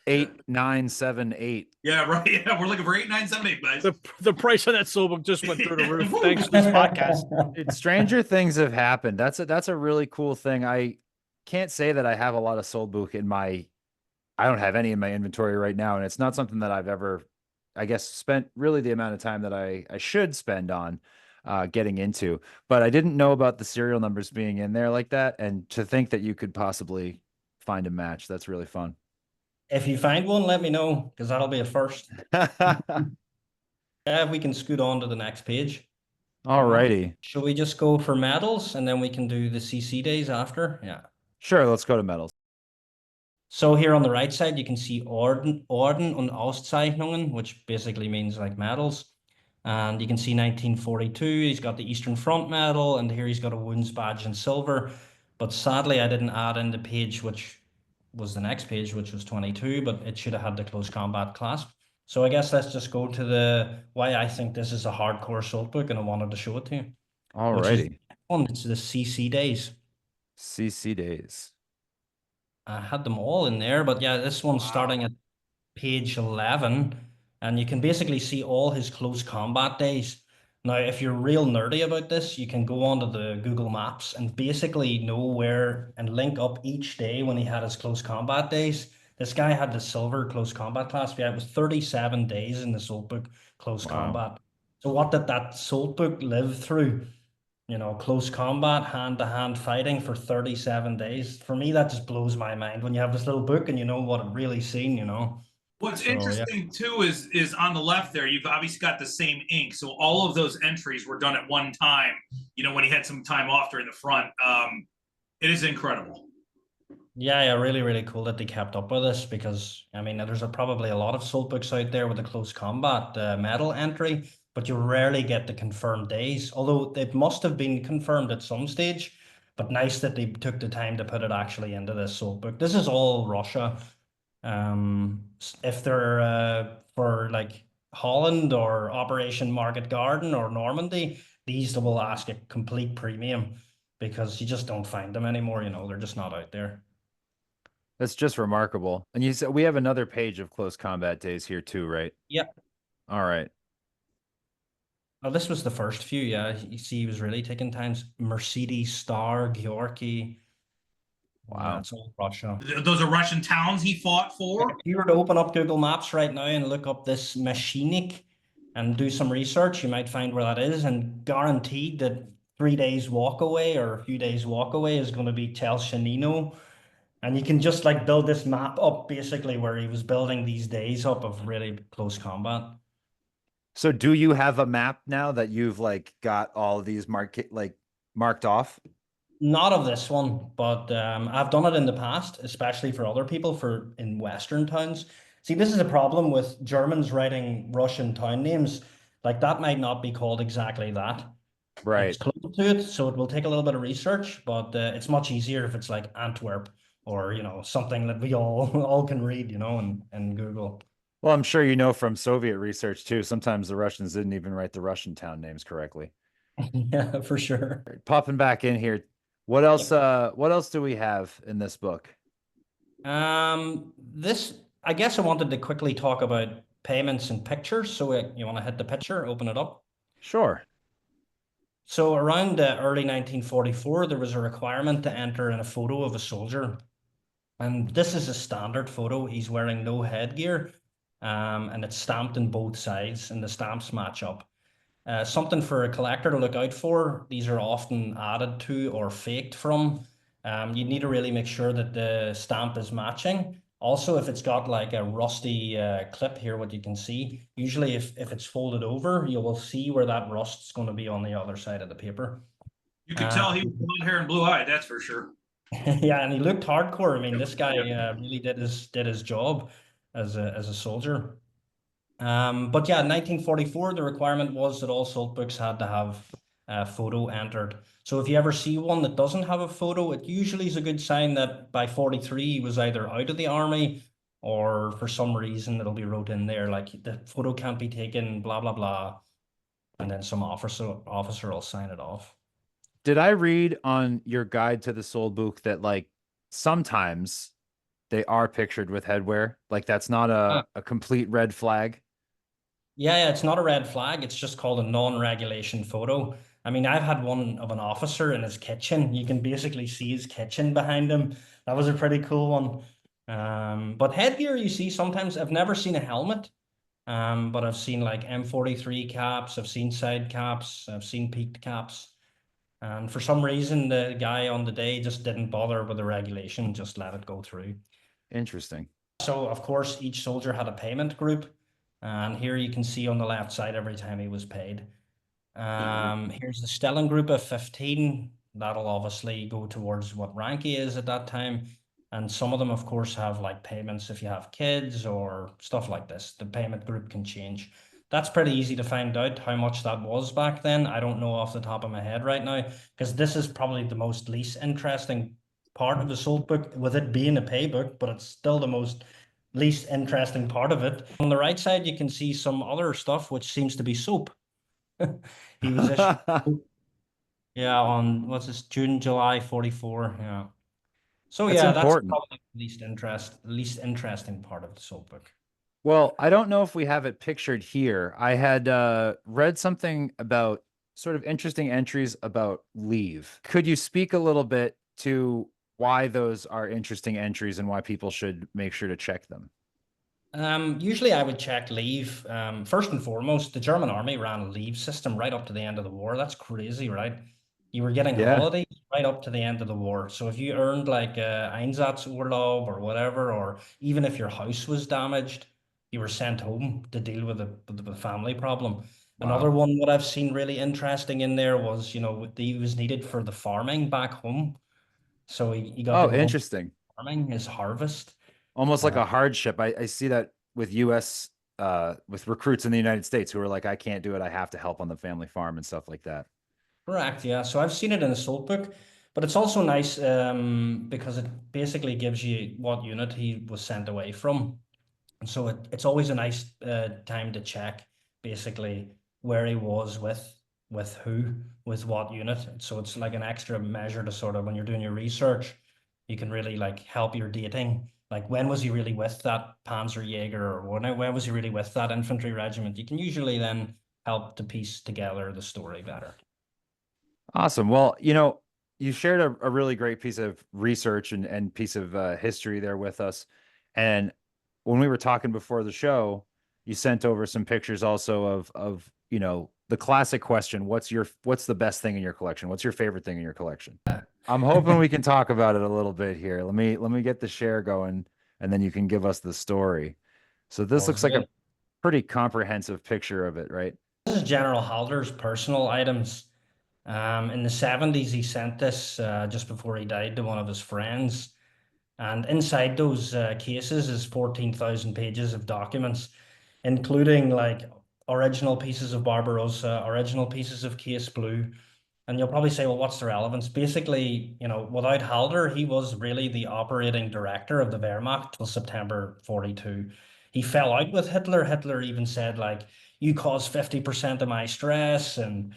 S5: 8978.
S7: Yeah, right. Yeah, we're looking for 8978, guys.
S6: The price on that Soldbuch just went through the roof. Thanks to this podcast.
S5: Dude, stranger things have happened. That's a really cool thing. I can't say that I have a lot of Soldbuch I don't have any in my inventory right now, and it's not something that I've ever, I guess, spent really the amount of time that I should spend on getting into. But I didn't know about the serial numbers being in there like that, and to think that you could possibly find a match, that's really fun.
S8: if you find one, let me know, because that'll be a first. We can scoot on to the next page.
S5: Alrighty.
S8: Shall we just go for medals and then we can do the CC days after? Yeah.
S5: Sure, let's go to medals.
S8: So here on the right side, you can see Orden und Auszeichnungen, which basically means like medals. And you can see 1942, he's got the Eastern Front medal, and here he's got a wounds badge in silver. But sadly, I didn't add in the page, which was the next page, which was 22, but it should have had the close combat clasp. So I guess let's just go to why I think this is a hardcore Soldbuch, and I wanted to show it to you.
S5: Alrighty.
S8: It's the CC days.
S5: CC days.
S8: I had them all in there, but yeah, this one's starting at page 11, and you can basically see all his close combat days. Now, if you're real nerdy about this, you can go onto the Google Maps and basically know where and link up each day when he had his close combat days. This guy had the silver close combat class. Yeah, it was 37 days in the Soldbuch close combat. So what did that Soldbuch live through? Close combat, hand-to-hand fighting for 37 days. For me, that just blows my mind when you have this little book and you know what it really seen,
S7: What's interesting too is on the left there, you've obviously got the same ink. So all of those entries were done at one time, when he had some time off during the front. It is incredible.
S8: Yeah, really, really cool that they kept up with this, because, I mean, there's probably a lot of Soldbuchs out there with a close combat medal entry, but you rarely get the confirmed days, although it must have been confirmed at some stage. But nice that they took the time to put it actually into this Soldbuch. This is all Russia. If they're for like Holland or Operation Market Garden or Normandy, these will ask a complete premium, because you just don't find them anymore. They're just not out there.
S5: That's just remarkable. And you said we have another page of close combat days here too, right?
S8: Yep.
S5: All right.
S8: Oh, this was the first few. Yeah, you see, he was really taking times. Mercedes, Star, Georgi.
S5: Wow,
S8: it's all Russia.
S7: Those are Russian towns he fought for.
S8: If you were to open up Google Maps right now and look up this Mashinik and do some research, you might find where that is, and guaranteed that 3 days walk away or a few days walk away is going to be Telshanino. And you can just like build this map up basically where he was building these days up of really close combat.
S5: So do you have a map now that you've like got all of these marked off?
S8: Not of this one, but I've done it in the past, especially for other people in Western towns. See, this is a problem with Germans writing Russian town names. Like that might not be called exactly that.
S5: Right.
S8: It's close to it, so it will take a little bit of research, but it's much easier if it's like Antwerp or, something that we all can read, and Google.
S5: Well, I'm sure from Soviet research too, sometimes the Russians didn't even write the Russian town names correctly.
S8: Yeah, for sure.
S5: Popping back in here. What else do we have in this book?
S8: This I guess I wanted to quickly talk about payments and pictures. So you want to hit the picture, open it up.
S5: Sure.
S8: So around early 1944, there was a requirement to enter in a photo of a soldier. And this is a standard photo. He's wearing no headgear, and it's stamped on both sides, and the stamps match up. Something for a collector to look out for. These are often added to or faked from. You need to really make sure that the stamp is matching. Also, if it's got like a rusty clip here, what you can see, usually if it's folded over, you will see where that rust's going to be on the other side of the paper.
S7: You could tell he was blonde hair and blue eyed, that's for sure.
S8: Yeah, and he looked hardcore. I mean, this guy really did his job as a soldier. But yeah, in 1944, the requirement was that all salt books had to have a photo entered. So if you ever see one that doesn't have a photo, it usually is a good sign that by 43 he was either out of the army, or for some reason it'll be wrote in there like the photo can't be taken, blah blah blah, and then some officer will sign it off.
S5: Did I read on your guide to the Soldbuch that like sometimes they are pictured with headwear? Like that's not a complete red flag?
S8: Yeah, it's not a red flag. It's just called a non-regulation photo. I mean, I've had one of an officer in his kitchen. You can basically see his kitchen behind him. That was a pretty cool one. But headgear, you see sometimes. I've never seen a helmet, but I've seen like M43 caps. I've seen side caps. I've seen peaked caps. And for some reason, the guy on the day just didn't bother with the regulation, just let it go through.
S5: Interesting.
S8: So, of course, each soldier had a payment group. And here you can see on the left side every time he was paid. Here's the Stellan group of 15. That'll obviously go towards what rank he is at that time. And some of them, of course, have like payments if you have kids or stuff like this. The payment group can change. That's pretty easy to find out how much that was back then. I don't know off the top of my head right now, because this is probably the most least interesting part of the Soldbuch, with it being a pay book, but it's still the most least interesting part of it. On the right side, you can see some other stuff, which seems to be soap. He was issued, yeah, on what's this, July 44. Yeah. So
S5: That's
S8: yeah,
S5: important.
S8: That's probably the least interesting part of the Soldbuch.
S5: Well, I don't know if we have it pictured here. I had read something about sort of interesting entries about leave. Could you speak a little bit to why those are interesting entries and why people should make sure to check them?
S8: Usually I would check leave. First and foremost, the German army ran a leave system right up to the end of the war. That's crazy, right? You were getting holidays right up to the end of the war. So if you earned like Einsatzurlaub or whatever, or even if your house was damaged, you were sent home to deal with the family problem. Wow. Another one that I've seen really interesting in there was, he was needed for the farming back home. So he got to go
S5: interesting.
S8: Farming, his harvest.
S5: Almost like a hardship. I see that with US with recruits in the United States who are like, I can't do it. I have to help on the family farm and stuff like that.
S8: Correct. Yeah. So I've seen it in the Soldbuch, but it's also nice because it basically gives you what unit he was sent away from. And so it's always a nice time to check basically where he was with who, with what unit. So it's like an extra measure to sort of, when you're doing your research, you can really like help your dating. Like, when was he really with that Panzerjäger, or when was he really with that infantry regiment? You can usually then help to piece together the story better.
S5: Awesome. Well, you shared a really great piece of research and piece of history there with us. And when we were talking before the show, you sent over some pictures also of the classic question, what's the best thing in your collection? What's your favorite thing in your collection? I'm hoping we can talk about it a little bit here. Let me get the share going, and then you can give us the story. So this looks like a pretty comprehensive picture of it, right?
S8: This is General Halder's personal items. In the 70s, he sent this just before he died to one of his friends. And inside those cases is 14,000 pages of documents, including like original pieces of Barbarossa, original pieces of Case Blue. And you'll probably say, well, what's the relevance? Basically, without Halder, he was really the operating director of the Wehrmacht till September 42. He fell out with Hitler. Hitler even said, like, you caused 50% of my stress. And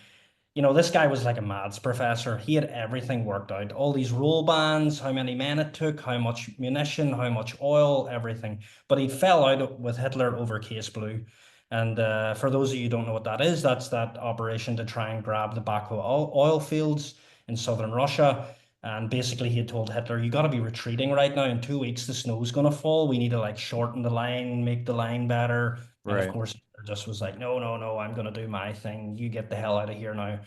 S8: you know, this guy was like a maths professor. He had everything worked out. All these rule bands, how many men it took, how much munition, how much oil, everything. But he fell out with Hitler over Case Blue. And for those of you who don't know what that is, that's that operation to try and grab the Baku oil fields in southern Russia. And basically he had told Hitler, you got to be retreating right now. In 2 weeks, the snow's going to fall. We need to like shorten the line, make the line better. And of
S5: Right.
S8: course, Hitler just was like, no, no, no, I'm going to do my thing. You get the hell out of here now.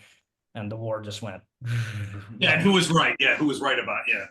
S8: And the war just went.
S7: Yeah, and who was right? Yeah, who was right about? Yeah.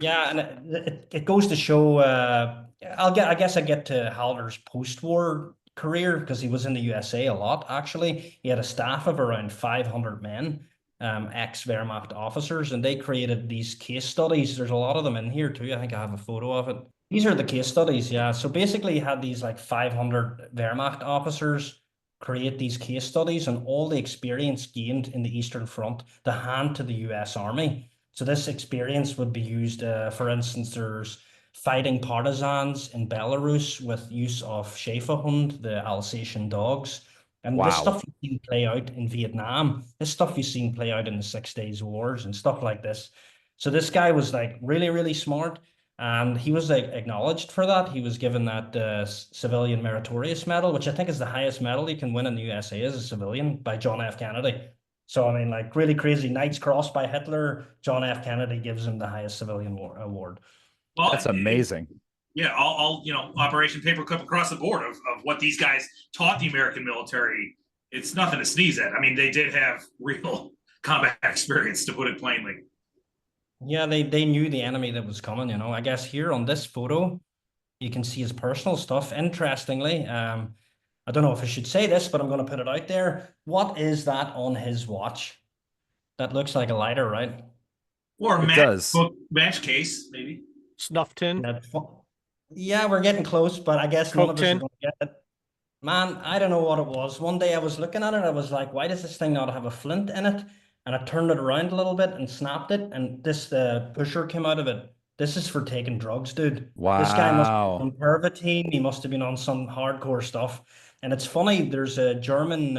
S8: Yeah, and it goes to show. I guess I get to Halder's post-war career because he was in the USA a lot. Actually, he had a staff of around 500 men, ex-Wehrmacht officers, and they created these case studies. There's a lot of them in here too. I think I have a photo of it. These are the case studies. Yeah, so basically, you had these like 500 Wehrmacht officers create these case studies and all the experience gained in the Eastern Front to hand to the US Army. So this experience would be used, for instance, there's fighting partisans in Belarus with use of Schäferhund, the Alsatian dogs. And this
S5: Wow.
S8: stuff you've seen play out in Vietnam, this stuff you've seen play out in the 6 Days Wars and stuff like this. So this guy was like really, really smart. And he was like acknowledged for that. He was given that Civilian Meritorious Medal, which I think is the highest medal you can win in the USA as a civilian, by John F. Kennedy. So, I mean, like really crazy. Knight's Cross by Hitler. John F. Kennedy gives him the highest civilian award.
S7: Well,
S5: That's amazing.
S7: Yeah, all Operation Paperclip across the board of what these guys taught the American military. It's nothing to sneeze at. I mean, they did have real combat experience, to put it plainly.
S8: Yeah, they knew the enemy that was coming, you know. I guess here on this photo, you can see his personal stuff. Interestingly, I don't know if I should say this, but I'm going to put it out there. What is that on his watch? That looks like a lighter, right?
S7: Or a
S5: does.
S7: match case, maybe.
S6: Snuff tin.
S8: Yeah, we're getting close, but I guess none
S6: Coke
S8: of us are
S6: tin.
S8: going to get it. Man, I don't know what it was. One day I was looking at it, I was like, why does this thing not have a flint in it? And I turned it around a little bit and snapped it, and this pusher came out of it. This is for taking drugs, dude. This guy must have been on Pervitin. He must have been on some hardcore stuff. And it's funny, there's a German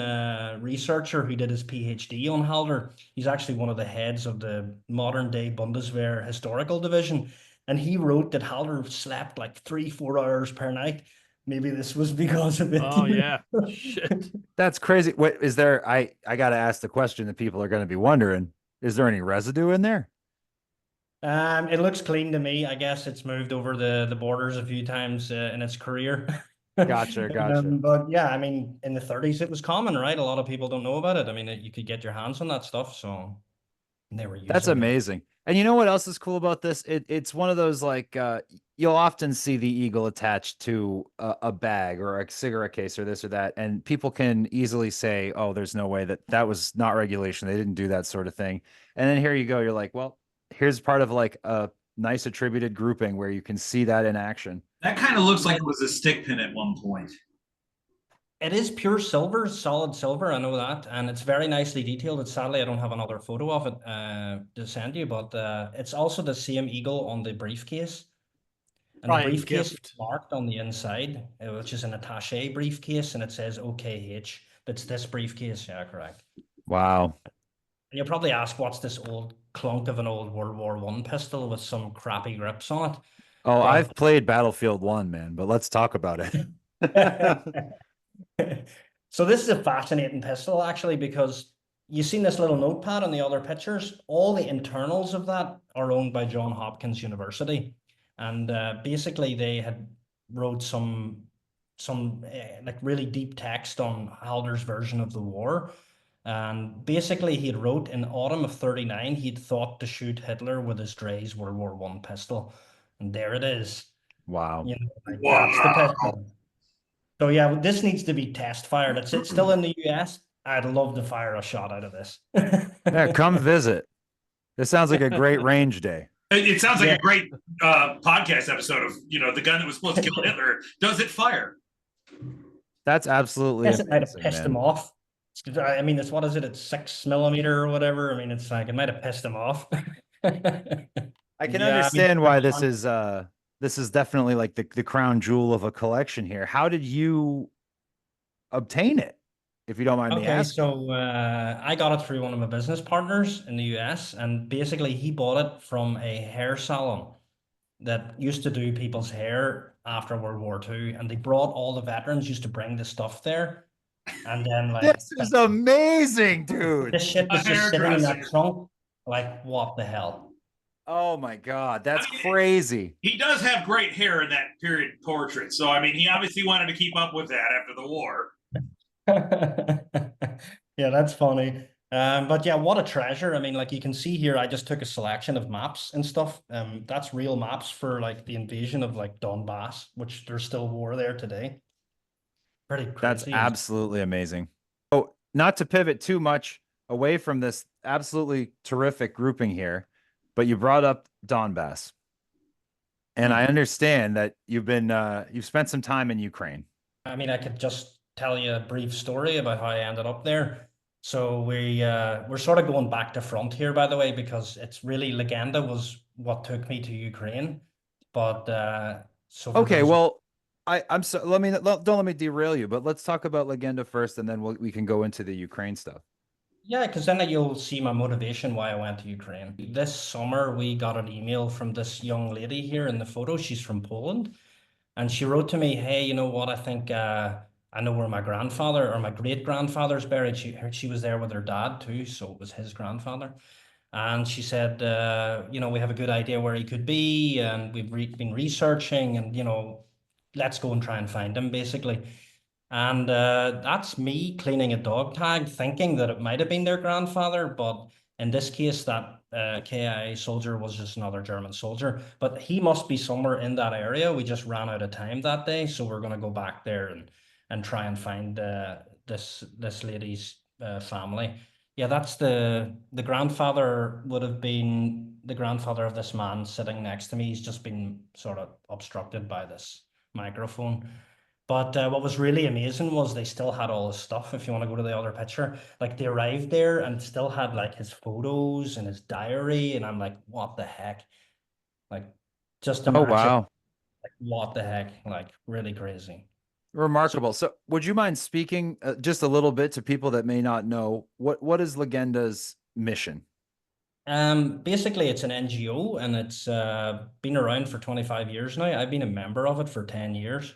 S8: researcher who did his PhD on Halder. He's actually one of the heads of the modern day Bundeswehr historical division. And he wrote that Halder slept like 3-4 hours per night. Maybe this was because of it.
S6: Oh yeah. Shit.
S5: That's crazy. What is there? I got to ask the question that people are going to be wondering. Is there any residue in there?
S8: It looks clean to me. I guess it's moved over the borders a few times in its career.
S5: Gotcha.
S8: But yeah, I mean, in the 30s, it was common, right? A lot of people don't know about it. I mean, you could get your hands on that stuff, so they were using
S5: That's
S8: it.
S5: amazing. And you know what else is cool about this? It's one of those like you'll often see the eagle attached to a bag or a cigarette case or this or that, and people can easily say, "Oh, there's no way that was not regulation. They didn't do that sort of thing." And then here you go. You're like, well, here's part of like a nice attributed grouping where you can see that in action.
S7: That kind of looks like it was a stick pin at one point.
S8: It is pure silver, solid silver. I know that, and it's very nicely detailed. Sadly, I don't have another photo of it to send you, but it's also the same eagle on the briefcase. And the briefcase is marked on the inside, which is an attaché briefcase, and it says OKH. That's this briefcase, yeah, correct.
S5: Wow.
S8: And you'll probably ask, what's this old clunk of an old World War I pistol with some crappy grips on it?
S5: Oh, well, I've played Battlefield 1, man, but let's talk about it.
S8: So this is a fascinating pistol, actually, because you've seen this little notepad on the other pictures. All the internals of that are owned by Johns Hopkins University. And basically they had wrote some like really deep text on Halder's version of the war. And basically he had wrote in autumn of 39, he'd thought to shoot Hitler with his Drey's World War I pistol. And there it is.
S5: Wow.
S8: You know, like, that's the pistol. So yeah, this needs to be test fired. It's still in the US. I'd love to fire a shot out of this.
S5: Yeah, come visit. This sounds like a great range day.
S7: It sounds like a great podcast episode of, the gun that was supposed to kill Hitler. Does it fire?
S5: That's absolutely
S8: amazing, it might have pissed him off. I mean, it's, what is it? It's 6mm or whatever. I mean, it's like, it might have pissed him off.
S5: I can understand why this is definitely like the crown jewel of a collection here. How did you obtain it? if you don't mind me
S8: Okay,
S5: asking.
S8: so I got it through one of my business partners in the US, and basically he bought it from a hair salon that used to do people's hair after World War II, and they brought all the veterans used to bring the stuff there, and then like
S5: This is amazing, dude.
S8: this shit
S7: A
S8: was just sitting in that
S7: hairdresser.
S8: trunk. Like, what the hell?
S5: Oh my God, that's
S7: I mean,
S5: crazy.
S7: He does have great hair in that period portrait. So, I mean, he obviously wanted to keep up with that after the war.
S8: Yeah, that's funny. But yeah, what a treasure. I mean, like you can see here, I just took a selection of maps and stuff. That's real maps for like the invasion of like Donbass, which there's still war there today. Pretty
S5: That's
S8: crazy.
S5: absolutely amazing. Oh, not to pivot too much away from this absolutely terrific grouping here, but you brought up Donbass. And I understand that you've spent some time in Ukraine.
S8: I mean, I could just tell you a brief story about how I ended up there. So we're sort of going back to front here, by the way, because it's really Legenda was what took me to Ukraine. But so for
S5: Okay,
S8: those-
S5: well, I'm so don't let me derail you, but let's talk about Legenda first, and then we can go into the Ukraine stuff.
S8: yeah, because then you'll see my motivation why I went to Ukraine. This summer, we got an email from this young lady here in the photo. She's from Poland. And she wrote to me, hey, you know what? I think I know where my grandfather or my great grandfather's buried. She was there with her dad too. So it was his grandfather. And she said, you know, we have a good idea where he could be. And we've been researching and, you know, let's go and try and find him basically. And that's me cleaning a dog tag, thinking that it might have been their grandfather, but in this case, that KIA soldier was just another German soldier. But he must be somewhere in that area. We just ran out of time that day, so we're going to go back there and try and find this lady's family. Yeah, that's the grandfather would have been the grandfather of this man sitting next to me. He's just been sort of obstructed by this microphone. But what was really amazing was they still had all his stuff. If you want to go to the other picture, like they arrived there and still had like his photos and his diary. And I'm like, what the heck? Like, just
S5: Oh,
S8: imagine,
S5: wow.
S8: like, what the heck? Like, really crazy.
S5: Remarkable. So, would you mind speaking just a little bit to people that may not know what is Legenda's mission?
S8: Basically, it's an NGO and it's been around for 25 years now. I've been a member of it for 10 years.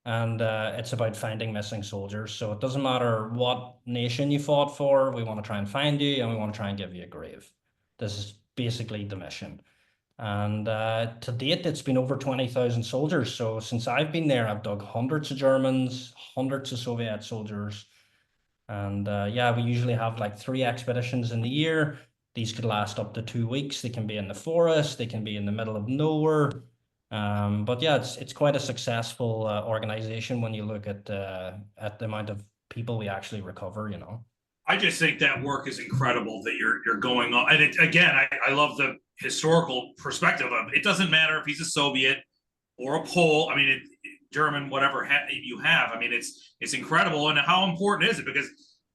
S8: And it's about finding missing soldiers. So it doesn't matter what nation you fought for, we want to try and find you and we want to try and give you a grave. This is basically the mission. And to date, it's been over 20,000 soldiers. So since I've been there, I've dug hundreds of Germans, hundreds of Soviet soldiers. And yeah, we usually have like 3 expeditions in the year. These could last up to 2 weeks. They can be in the forest, they can be in the middle of nowhere. But yeah, it's quite a successful organization when you look at the amount of people we actually recover, you know.
S7: I just think that work is incredible that you're going on. And again, I love the historical perspective of it. It doesn't matter if he's a Soviet or a Pole. I mean, German, whatever you have. I mean, it's incredible. And how important is it? Because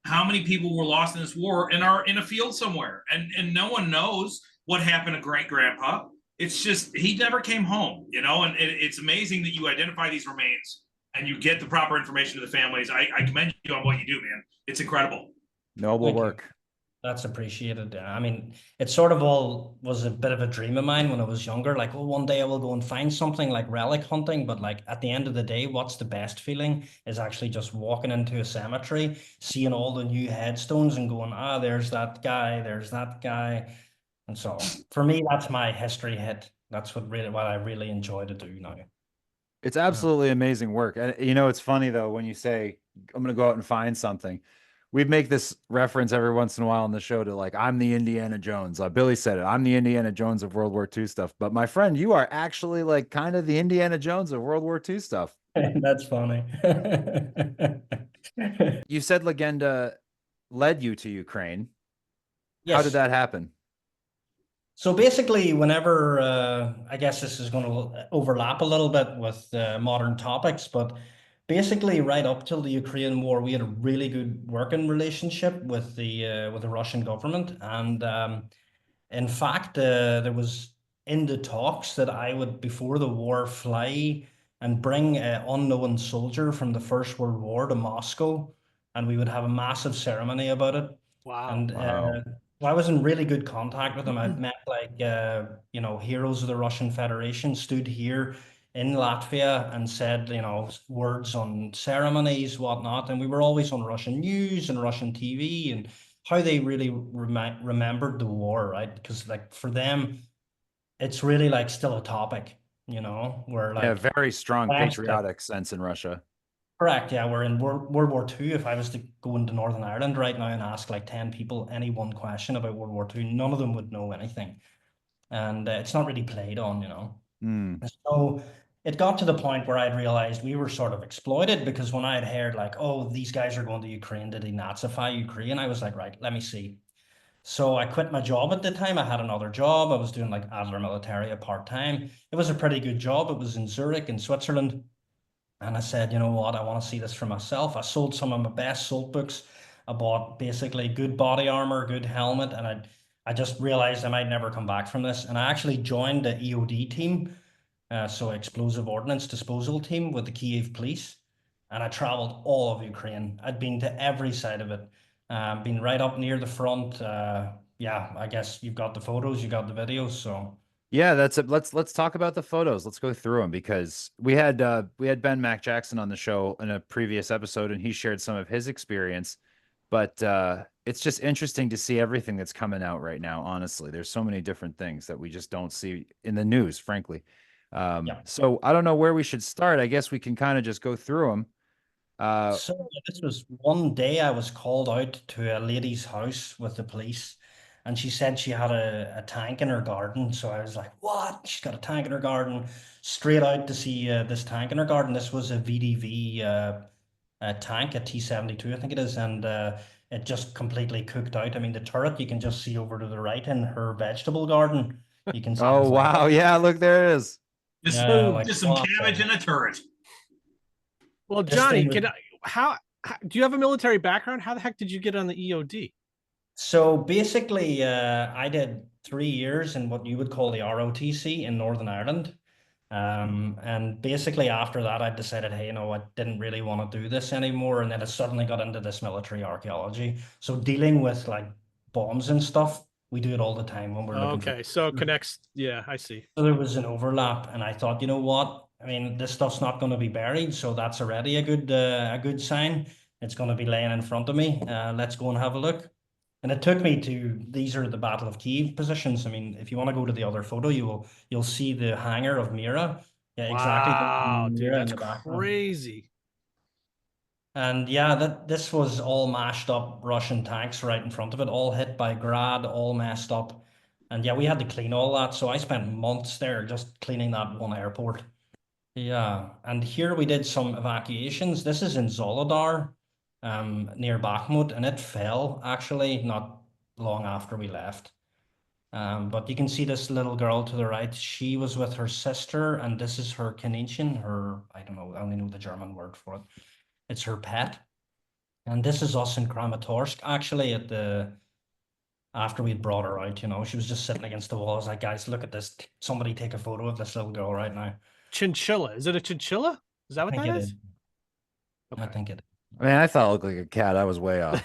S7: how many people were lost in this war and are in a field somewhere, and no one knows what happened to great grandpa. It's just he never came home, you know. And it's amazing that you identify these remains and you get the proper information to the families. I commend you on what you do, man. It's incredible.
S5: Noble
S8: Thank you.
S5: work.
S8: That's appreciated. I mean, it sort of all was a bit of a dream of mine when I was younger. Like, oh, one day I will go and find something like relic hunting. But like at the end of the day, what's the best feeling is actually just walking into a cemetery, seeing all the new headstones and going, ah, there's that guy, there's that guy. And so for me, that's my history hit. That's what I really enjoy to do now.
S5: It's absolutely amazing work. And you know, it's funny though, when you say, I'm going to go out and find something. We make this reference every once in a while on the show to like, I'm the Indiana Jones. Billy said it. I'm the Indiana Jones of World War II stuff. But my friend, you are actually like kind of the Indiana Jones of World War II stuff.
S8: That's funny.
S5: You said Legenda led you to Ukraine.
S8: Yes.
S5: How did that happen?
S8: So basically, whenever, I guess this is going to overlap a little bit with modern topics, but basically right up till the Ukraine war, we had a really good working relationship with the Russian government. And in fact, there was in the talks that I would, before the war, fly and bring an unknown soldier from the First World War to Moscow and we would have a massive ceremony about it.
S6: Wow.
S8: And
S5: Wow.
S8: I was in really good contact with them. I've met like heroes of the Russian Federation stood here in Latvia and said, words on ceremonies, whatnot. And we were always on Russian news and Russian TV and how they really remembered the war, right? Because like for them, it's really like still a topic, where like
S5: very strong
S8: Thanks,
S5: patriotic sense in Russia.
S8: correct, yeah, we're in World War II. If I was to go into Northern Ireland right now and ask like 10 people any one question about World War II, none of them would know anything. And it's not really played on.
S5: Mm.
S8: So it got to the point where I'd realized we were sort of exploited, because when I had heard like, oh, these guys are going to Ukraine to denazify Ukraine, I was like, right, let me see. So I quit my job at the time. I had another job. I was doing like Adler Militaria part-time. It was a pretty good job. It was in Zurich in Switzerland. And I said, you know what, I want to see this for myself. I sold some of my best Soldbuchs. I bought basically good body armor, good helmet, and I just realized I might never come back from this. And I actually joined the EOD team, so explosive ordnance disposal team with the Kiev police. And I traveled all of Ukraine. I'd been to every side of it. Been right up near the front. Yeah, I guess you've got the photos, you got the videos, so.
S5: Yeah, that's it. Let's talk about the photos. Let's go through them, because we had Ben Mac Jackson on the show in a previous episode, and he shared some of his experience. But it's just interesting to see everything that's coming out right now. Honestly, there's so many different things that we just don't see in the news, frankly.
S8: Yeah.
S5: So I don't know where we should start. I guess we can kind of just go through them.
S8: So this was one day I was called out to a lady's house with the police, and she said she had a tank in her garden. So I was like, what? She's got a tank in her garden. Straight out to see this tank in her garden. This was a VDV a tank, a T-72, I think it is, and it just completely cooked out. I mean, the turret you can just see over to the right in her vegetable garden. You can see.
S5: Oh wow, yeah, look, there it is.
S7: Just,
S8: like,
S7: just some cabbage in a turret.
S6: Well,
S8: This
S6: Jonny,
S8: thing was-
S6: how do you have a military background? How the heck did you get on the EOD?
S8: So basically, I did 3 years in what you would call the ROTC in Northern Ireland. And basically after that, I decided, hey, I didn't really want to do this anymore. And then I suddenly got into this military archaeology. So dealing with like bombs and stuff, we do it all the time when we're looking for.
S6: Okay, so it connects. Yeah, I see.
S8: So there was an overlap, and I thought, you know what? I mean, this stuff's not going to be buried, so that's already a good sign. It's going to be laying in front of me. Let's go and have a look. And it took me to, these are the Battle of Kiev positions. I mean, if you want to go to the other photo, you'll see the hangar of Mira. Yeah, exactly.
S6: Wow, dude,
S8: Mira in
S6: that's
S8: the background.
S6: crazy.
S8: And yeah, this was all mashed up Russian tanks right in front of it, all hit by grad, all messed up. And yeah, we had to clean all that. So I spent months there just cleaning that one airport. Yeah, and here we did some evacuations. This is in Soldbuch, near Bakhmut, and it fell actually not long after we left. But you can see this little girl to the right. She was with her sister, and this is her Kaninchen, I don't know, I only know the German word for it. It's her pet. And this is us in Kramatorsk, actually, after we'd brought her out, she was just sitting against the wall. I was like, guys, look at this. Somebody take a photo of this little girl right now.
S6: Chinchilla. Is it a chinchilla? Is that what that is?
S8: I think it is.
S5: I mean, I thought it looked like a cat. I was way off.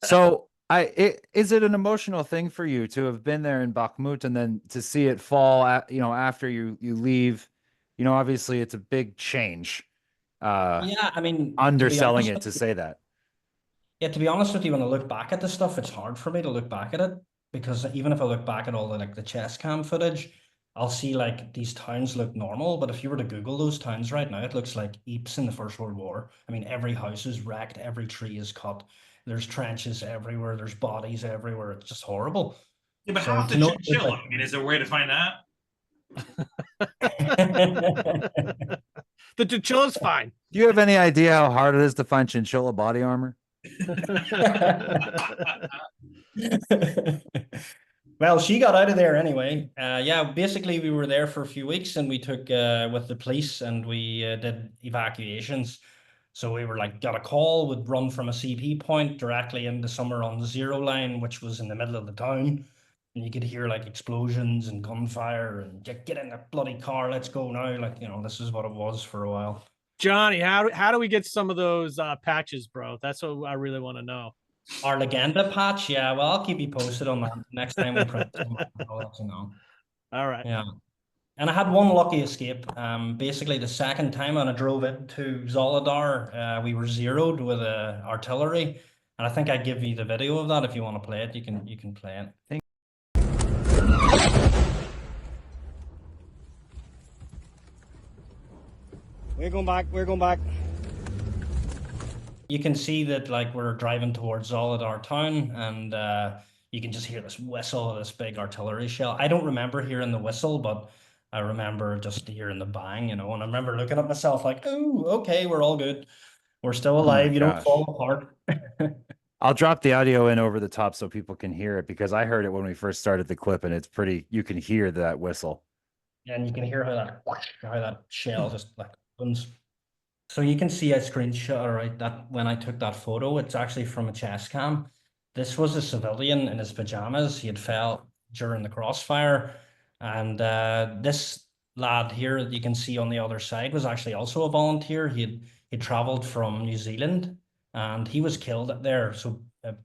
S5: So is it an emotional thing for you to have been there in Bakhmut and then to see it fall after you leave? Obviously it's a big change.
S8: Yeah, I mean,
S5: underselling it to say that.
S8: Yeah, to be honest with you, when I look back at this stuff, it's hard for me to look back at it, because even if I look back at all the chest cam footage, I'll see like these towns look normal, but if you were to Google those towns right now, it looks like Ypres in the First World War. I mean, every house is wrecked, every tree is cut, there's trenches everywhere, there's bodies everywhere. It's just horrible.
S7: Yeah, but
S8: So
S7: how's the
S8: to know-
S7: chinchilla? I mean, is there a way to find that?
S6: The chinchilla's fine.
S5: Do you have any idea how hard it is to find chinchilla body armor?
S8: Well, she got out of there anyway. Yeah, basically we were there for a few weeks, and we took with the police, and we did evacuations. So we were got a call, would run from a CP point directly into somewhere on the zero line, which was in the middle of the town. And you could hear explosions and gunfire and get in the bloody car, let's go now. This is what it was for a while.
S6: Jonny, how do we get some of those patches, bro? That's what I really want to know.
S8: Our Legenda patch, yeah. Well, I'll keep you posted on that next time we print some. I'll let you know.
S6: All right.
S8: Yeah. And I had one lucky escape. Basically, the second time when I drove into Soldbuch, we were zeroed with artillery, and I think I give you the video of that if you want to play it. You can play it.
S3: We're going back. We're going back.
S8: You can see that like we're driving towards Soldbuch town, and you can just hear this whistle of this big artillery shell. I don't remember hearing the whistle, but I remember just hearing the bang, and I remember looking at myself like, oh, okay, we're all good. We're still alive. You don't fall apart.
S5: I'll drop the audio in over the top so people can hear it, because I heard it when we first started the clip, and it's pretty, you can hear that whistle.
S8: And you can hear how that shell just like opens. So you can see a screenshot, right, that when I took that photo, it's actually from a chest cam. This was a civilian in his pajamas. He had fell during the crossfire. And this lad here that you can see on the other side was actually also a volunteer. He traveled from New Zealand, and he was killed there. So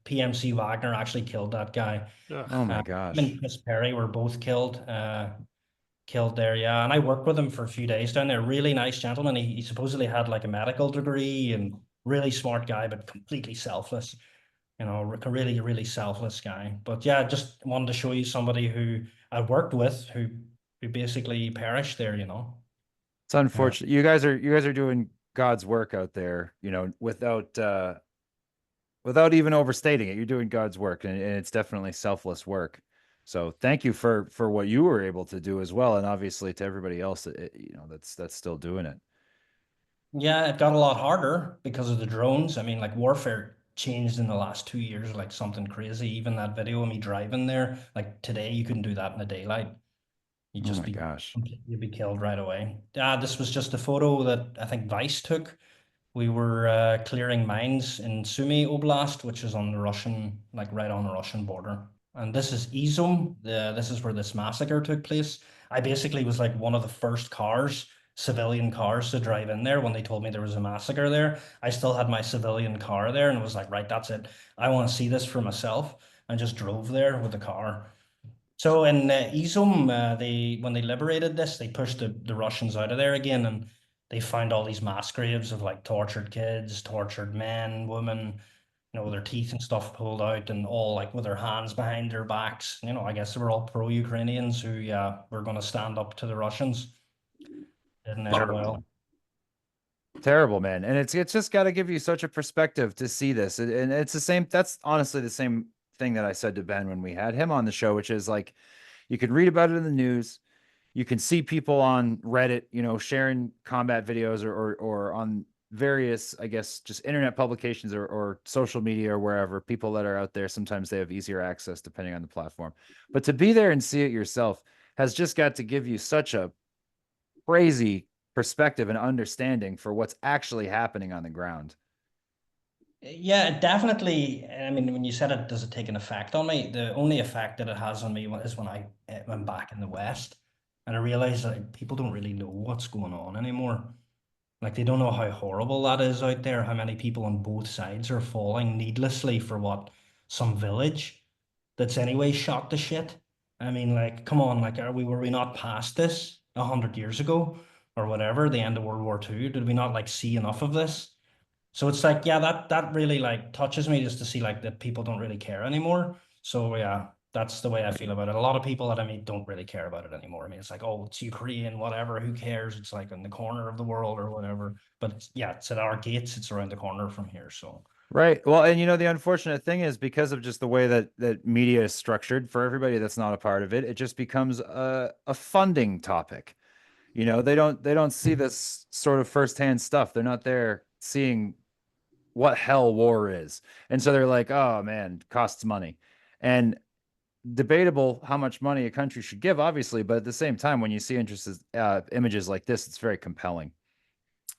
S8: PMC Wagner actually killed that guy.
S5: Oh my gosh.
S8: Him and Chris Perry were both killed there, yeah. And I worked with him for a few days down there. Really nice gentleman. He supposedly had like a medical degree, and really smart guy, but completely selfless. A really, really selfless guy. But yeah, just wanted to show you somebody who I worked with who basically perished there.
S5: It's unfortunate. You guys are doing God's work out there, without even overstating it. You're doing God's work, and it's definitely selfless work. So thank you for what you were able to do as well, and obviously to everybody else that's still doing it.
S8: Yeah, it got a lot harder because of the drones. I mean, like warfare changed in the last 2 years, like something crazy. Even that video of me driving there, like today, you couldn't do that in the daylight. You'd just you'd be killed right away. This was just a photo that I think Vice took. We were clearing mines in Sumy Oblast, which is on the Russian, like right on the Russian border. And this is Izum. This is where this massacre took place. I basically was like one of the first civilian cars to drive in there when they told me there was a massacre there. I still had my civilian car there, and was like, right, that's it. I want to see this for myself, and just drove there with the car. So in Izum, when they liberated this, they pushed the Russians out of there again, and they found all these mass graves of like tortured kids, tortured men, women, their teeth and stuff pulled out, and all like with their hands behind their backs. I guess they were all pro-Ukrainians who, were going to stand up to the Russians. Didn't end well.
S5: Terrible, man. And it's just got to give you such a perspective to see this. And it's the same. That's honestly the same thing that I said to Ben when we had him on the show, which is like, you can read about it in the news. You can see people on Reddit, sharing combat videos or on various, I guess, just internet publications or social media or wherever. People that are out there, sometimes they have easier access depending on the platform. But to be there and see it yourself has just got to give you such a crazy perspective and understanding for what's actually happening on the ground.
S8: Yeah, definitely. I mean, when you said it, does it take an effect on me? The only effect that it has on me is when I went back in the West, and I realized that people don't really know what's going on anymore. Like, they don't know how horrible that is out there, how many people on both sides are falling needlessly for what, some village that's anyway shot to shit. I mean, like, come on, like, were we not past this 100 years ago or whatever, the end of World War II? Did we not like see enough of this? So it's like, yeah, that really like touches me, just to see like that people don't really care anymore. So yeah, that's the way I feel about it. A lot of people that I meet don't really care about it anymore. I mean, it's like, oh, it's Ukraine, whatever, who cares? It's like in the corner of the world or whatever. But it's at our gates, it's around the corner from here. So
S5: right. Well, and the unfortunate thing is, because of just the way that media is structured, for everybody that's not a part of it, it just becomes a funding topic. They don't see this sort of firsthand stuff. They're not there seeing what hell war is. And so they're like, oh man, costs money. And debatable how much money a country should give, obviously, but at the same time, when you see images like this, it's very compelling.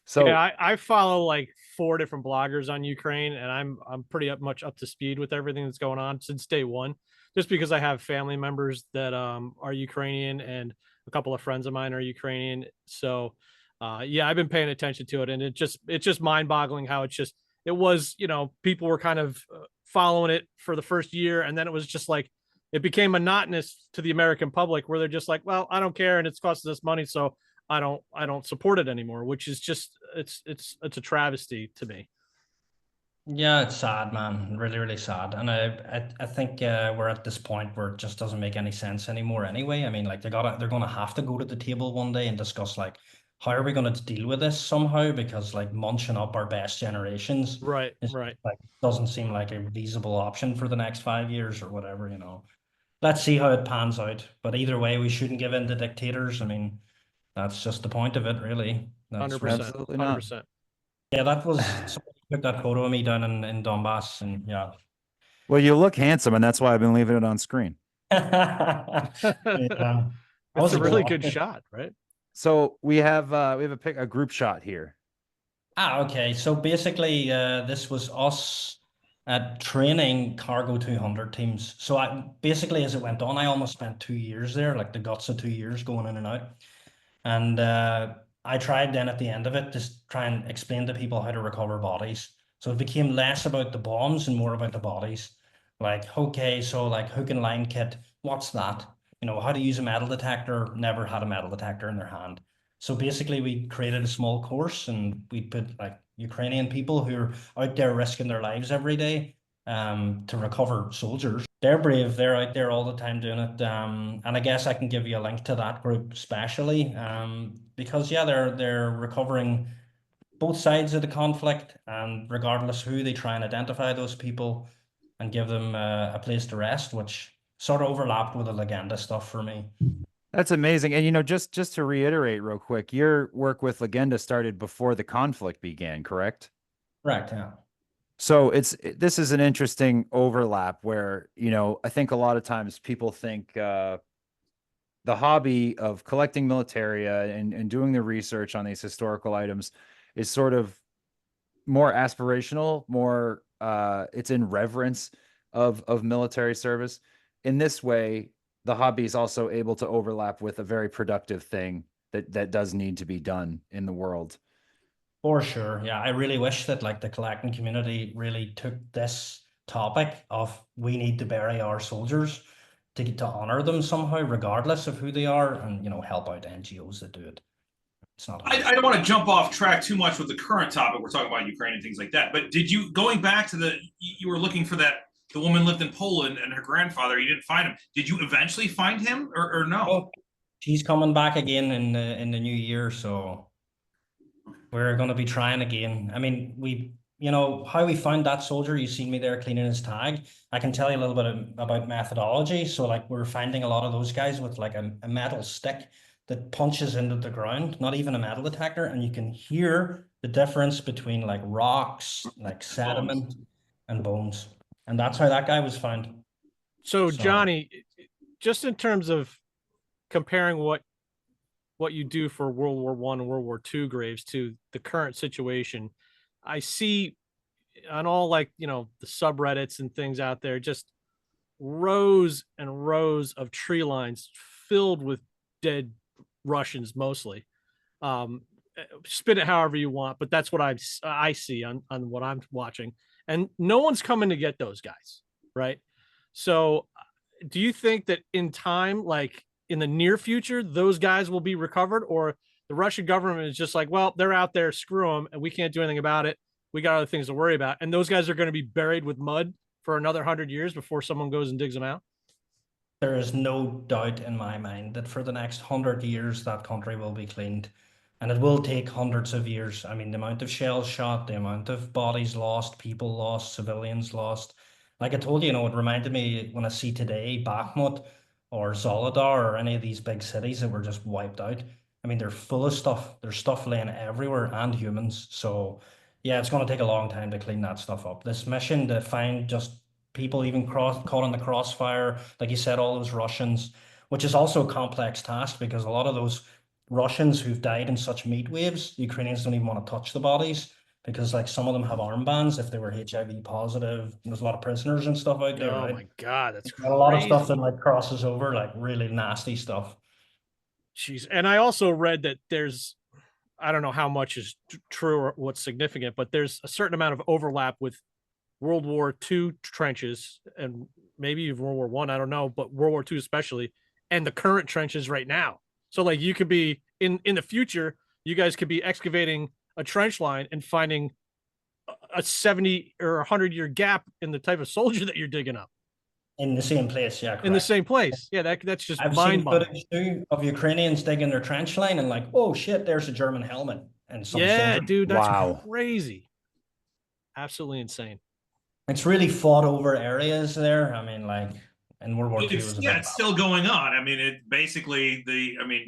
S5: So
S6: yeah, I follow like 4 different bloggers on Ukraine, and I'm pretty much up to speed with everything that's going on since day one, just because I have family members that are Ukrainian, and a couple of friends of mine are Ukrainian. So Yeah, I've been paying attention to it, and it's just mind boggling how it was, people were kind of following it for the first year, and then it was just like it became monotonous to the American public, where they're just like, well, I don't care, and it's costing us money, so I don't support it anymore, which is just it's a travesty to me.
S8: Yeah, it's sad, man. Really, really sad. And I think we're at this point where it just doesn't make any sense anymore anyway. I mean, like they're gonna have to go to the table one day and discuss like how are we going to deal with this somehow, because like munching up our best generations
S6: Right.
S8: like doesn't seem like a feasible option for the next 5 years or whatever, Let's see how it pans out. But either way, we shouldn't give in to dictators. I mean, that's just the point of it, really. That's
S6: 100%.
S5: Absolutely not.
S6: 100%.
S8: Yeah, that was somebody took that photo of me down in Donbass, and yeah.
S5: Well, you look handsome, and that's why I've been leaving it on screen.
S8: Yeah.
S6: That's a really good shot, right?
S5: So we have a group shot here.
S8: Okay. So basically, this was us at training Cargo 200 teams. So basically, as it went on, I almost spent 2 years there, like the guts of 2 years going in and out. And I tried then at the end of it to try and explain to people how to recover bodies. So it became less about the bombs and more about the bodies. Like, okay, so like hook and line kit, what's that? How to use a metal detector, never had a metal detector in their hand. So basically we created a small course, and we put like Ukrainian people who are out there risking their lives every day to recover soldiers. They're brave. They're out there all the time doing it. And I guess I can give you a link to that group especially because, yeah, they're recovering both sides of the conflict, and regardless who, they try and identify those people and give them a place to rest, which sort of overlapped with the Legenda stuff for me.
S5: That's amazing. And just to reiterate real quick, your work with Legenda started before the conflict began, correct?
S8: Correct, yeah.
S5: So this is an interesting overlap where, I think a lot of times people think the hobby of collecting militaria and doing the research on these historical items is sort of more aspirational, more it's in reverence of military service. In this way, the hobby is also able to overlap with a very productive thing that does need to be done in the world.
S8: For sure. Yeah. I really wish that like the collecting community really took this topic of we need to bury our soldiers to honor them somehow, regardless of who they are, and help out NGOs that do it. It's not.
S7: I don't want to jump off track too much with the current topic. We're talking about Ukraine and things like that. But going back to you were looking for that, the woman lived in Poland and her grandfather, you didn't find him. Did you eventually find him or no?
S8: Oh, she's coming back again in the new year, so we're going to be trying again. I mean, how we found that soldier, you seen me there cleaning his tag. I can tell you a little bit about methodology. So like we're finding a lot of those guys with like a metal stick that punches into the ground, not even a metal detector, and you can hear the difference between like rocks, like sediment and bones. And that's how that guy was found.
S6: So Jonny, just in terms of comparing what you do for World War I and World War II graves to the current situation, I see on all like, the subreddits and things out there, just rows and rows of tree lines filled with dead Russians, mostly. Spin it however you want, but that's what I see on what I'm watching. And no one's coming to get those guys, right? So do you think that in time, like in the near future, those guys will be recovered, or the Russian government is just like, well, they're out there, screw them, and we can't do anything about it. We got other things to worry about. And those guys are going to be buried with mud for another 100 years before someone goes and digs them out?
S8: There is no doubt in my mind that for the next 100 years, that country will be cleaned. And it will take hundreds of years. I mean, the amount of shells shot, the amount of bodies lost, people lost, civilians lost. Like I told you, it reminded me when I see today Bakhmut or Soldbuch or any of these big cities that were just wiped out. I mean, they're full of stuff. There's stuff laying everywhere, and humans. So yeah, it's going to take a long time to clean that stuff up. This mission to find just people even caught in the crossfire, like you said, all those Russians, which is also a complex task because a lot of those Russians who've died in such meat waves, the Ukrainians don't even want to touch the bodies because like some of them have armbands if they were HIV positive. There's a lot of prisoners and stuff out there.
S6: Oh
S8: right?
S6: my God, that's
S8: a lot of stuff that like crosses over, like really nasty stuff.
S6: Jeez. And I also read that there's I don't know how much is true or what's significant, but there's a certain amount of overlap with World War II trenches and maybe even World War One. I don't know, but World War II especially, and the current trenches right now. So like you could be in the future, you guys could be excavating a trench line and finding a 70 or 100-year gap in the type of soldier that you're digging up.
S8: In the same place, yeah. Correct.
S6: In the same place. Yeah, that's just
S8: I've seen footage too of Ukrainians digging their trench line and like, oh shit, there's a German helmet. And some soldier.
S6: Dude, that's
S5: Wow.
S6: crazy. Absolutely insane.
S8: It's really fought over areas there. I mean, like in World War II,
S7: It's still going on. I mean, it basically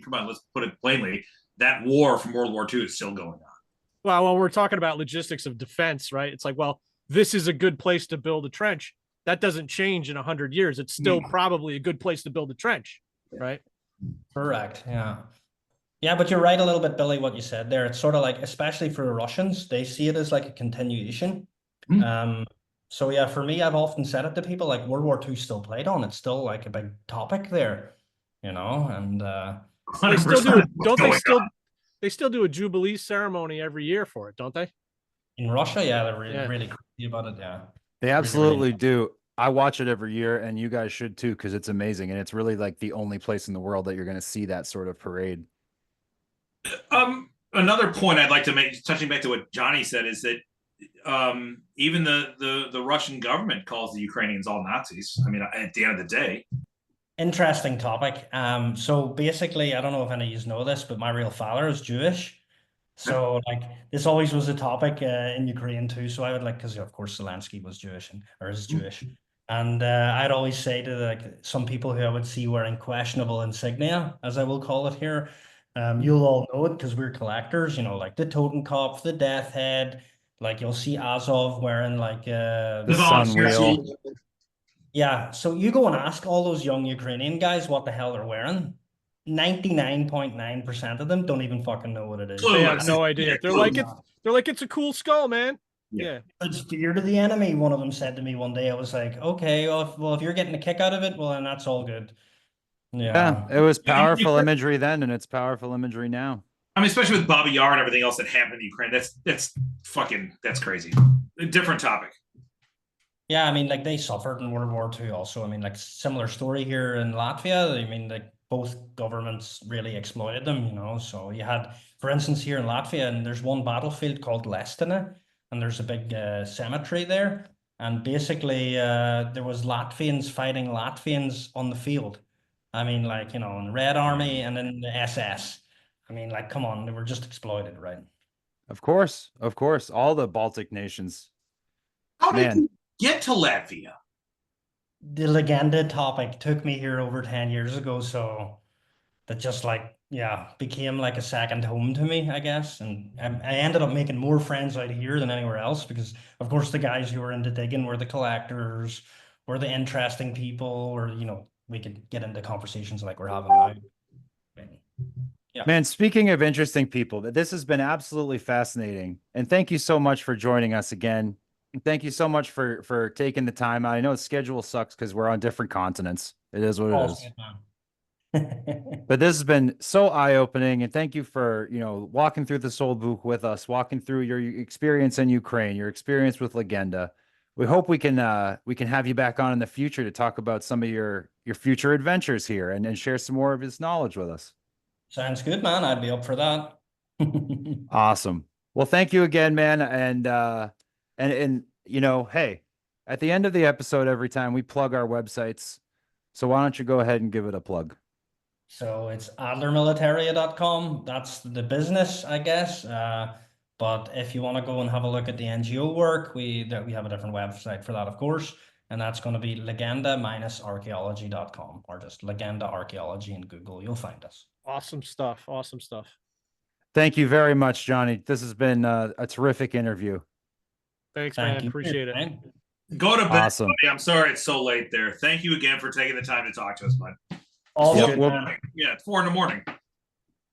S7: come on, let's put it plainly. That war from World War II is still going on.
S6: Well, when we're talking about logistics of defense, right? It's like, well, this is a good place to build a trench. That doesn't change in 100 years. It's still probably a good place to build a trench, right?
S8: Correct. Yeah. Yeah, but you're right a little bit, Billy, what you said there. It's sort of like, especially for the Russians, they see it as like a continuation. So yeah, for me, I've often said it to people, like World War II still played on. It's still like a big topic there, and
S6: they still do it. Don't they still do a Jubilee ceremony every year for it, don't they?
S8: In Russia, yeah, they're really crazy about it, yeah.
S5: They absolutely do. I watch it every year, and you guys should too, because it's amazing, and it's really like the only place in the world that you're going to see that sort of parade.
S7: Another point I'd like to make, touching back to what Jonny said, is that even the Russian government calls the Ukrainians all Nazis. I mean, at the end of the day.
S8: Interesting topic. So basically, I don't know if any of you know this, but my real father is Jewish. So like this always was a topic in Ukraine too. So I would like, because of course Zelensky was Jewish or is Jewish, and I'd always say to like some people who I would see wearing questionable insignia, as I will call it here, you'll all know it because we're collectors. Like the Totenkopf, the Death Head. Like you'll see Azov wearing like
S5: the sun wheel.
S8: Yeah, so you go and ask all those young Ukrainian guys what the hell they're wearing. 99.9% of them don't even fucking know what it is.
S6: They have no idea. They're like it's a cool skull, man. Yeah.
S8: It's fear to the enemy. One of them said to me one day, I was like, okay, well, if you're getting a kick out of it, well, then that's all good.
S5: Yeah, it was powerful imagery then, and it's powerful imagery now.
S7: I mean, especially with Baba Yar and everything else that happened in Ukraine. That's crazy. A different topic.
S8: Yeah, I mean, like they suffered in World War II also. I mean, like similar story here in Latvia. I mean, like both governments really exploited them, So you had, for instance, here in Latvia, and there's one battlefield called Lestina, and there's a big cemetery there. And basically, there was Latvians fighting Latvians on the field. I mean, like, in the Red Army and in the SS. I mean, like, come on, they were just exploited, right?
S5: Of course. All the Baltic nations.
S7: How did you get to Latvia?
S8: The Legenda topic took me here over 10 years ago, so that just became like a second home to me, I guess. And I ended up making more friends out here than anywhere else because, of course, the guys who were into digging were the collectors, were the interesting people, or, we could get into conversations like we're having now. Yeah.
S5: Man, speaking of interesting people, this has been absolutely fascinating. And thank you so much for joining us again. Thank you so much for taking the time. I know the schedule sucks because we're on different continents. It is what it is. But this has been so eye-opening, and thank you for walking through the Soldbuch with us, walking through your experience in Ukraine, your experience with Legenda. We hope we can have you back on in the future to talk about some of your future adventures here and share some more of his knowledge with us.
S8: Sounds good, man. I'd be up for that.
S5: Awesome. Well, thank you again, man. And hey, at the end of the episode, every time we plug our websites. So why don't you go ahead and give it a plug?
S8: So it's adlermilitaria.com. That's the business, I guess. But if you want to go and have a look at the NGO work, we have a different website for that, of course. And that's going to be legenda-archaeology.com, or just Legenda Archaeology in Google. You'll find us.
S6: Awesome stuff. Awesome stuff.
S5: Thank you very much, Jonny. This has been a terrific interview.
S6: Thanks, man. Appreciate it.
S7: Go to bed,
S5: Awesome.
S7: buddy. I'm sorry it's so late there. Thank you again for taking the time to talk to us, bud.
S8: All
S5: Yep.
S8: good, man.
S7: Yeah, it's 4 a.m.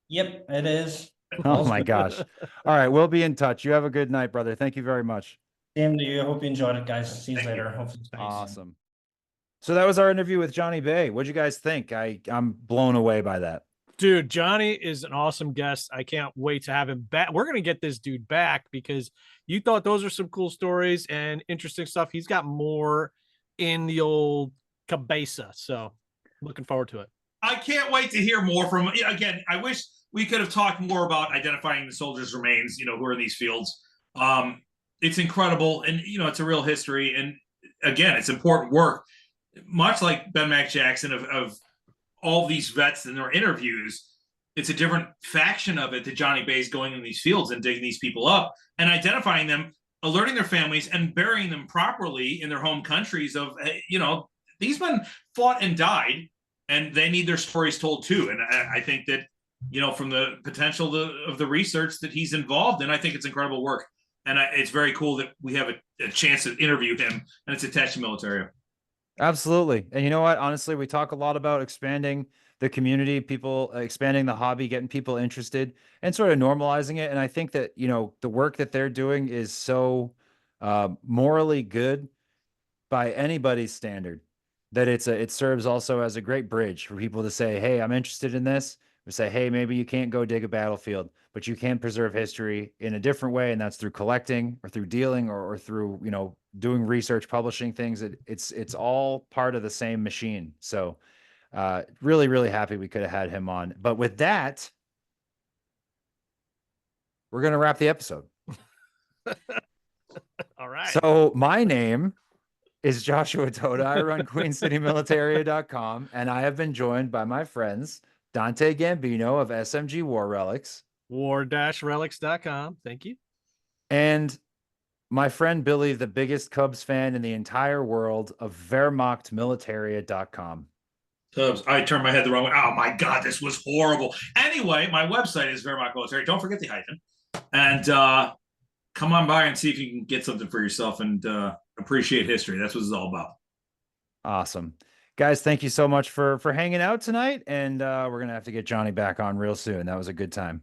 S8: Yep, it is.
S5: Oh my gosh. All right, we'll be in touch. You have a good night, brother. Thank you very much.
S8: Same to you. I hope you enjoyed it, guys. See you
S7: Thank you.
S8: later. Hopefully it's nice.
S5: Awesome. So that was our interview with Jonny Bay. What'd you guys think? I'm blown away by that.
S6: Dude, Jonny is an awesome guest. I can't wait to have him back. We're going to get this dude back because you thought those are some cool stories and interesting stuff. He's got more in the old cabeza. So looking forward to it.
S7: I can't wait to hear more from him. Again, I wish we could have talked more about identifying the soldiers' remains, who are in these fields. It's incredible. And, it's a real history. And again, it's important work. Much like Ben Mac Jackson of all these vets in their interviews, it's a different faction of it that Jonny Bay's going in these fields and digging these people up and identifying them, alerting their families and burying them properly in their home countries of, these men fought and died and they need their stories told too. And I think that, from the potential of the research that he's involved in, I think it's incredible work. And it's very cool that we have a chance to interview him, and it's attached to Militaria.
S5: Absolutely. And you know what? Honestly, we talk a lot about expanding the community, people expanding the hobby, getting people interested and sort of normalizing it. And I think that, the work that they're doing is so morally good by anybody's standard that it serves also as a great bridge for people to say, hey, I'm interested in this. Or say, hey, maybe you can't go dig a battlefield, but you can preserve history in a different way. And that's through collecting or through dealing or through, doing research, publishing things. It's all part of the same machine. So really, really happy we could have had him on. But with that, we're going to wrap the episode.
S6: All right.
S5: So my name is Joshua Doda. I run QueenCityMilitaria.com, and I have been joined by my friends, Dante Gambino of SMG War Relics.
S6: War-relics.com. Thank you.
S5: And my friend Billy, the biggest Cubs fan in the entire world, of WehrmachtMilitaria.com.
S7: Cubs. I turned my head the wrong way. Oh my God, this was horrible. Anyway, my website is Wehrmacht Military. Don't forget the hyphen. And come on by and see if you can get something for yourself and appreciate history. That's what it's all about.
S5: Awesome. Guys, thank you so much for hanging out tonight. And we're going to have to get Jonny back on real soon. That was a good time.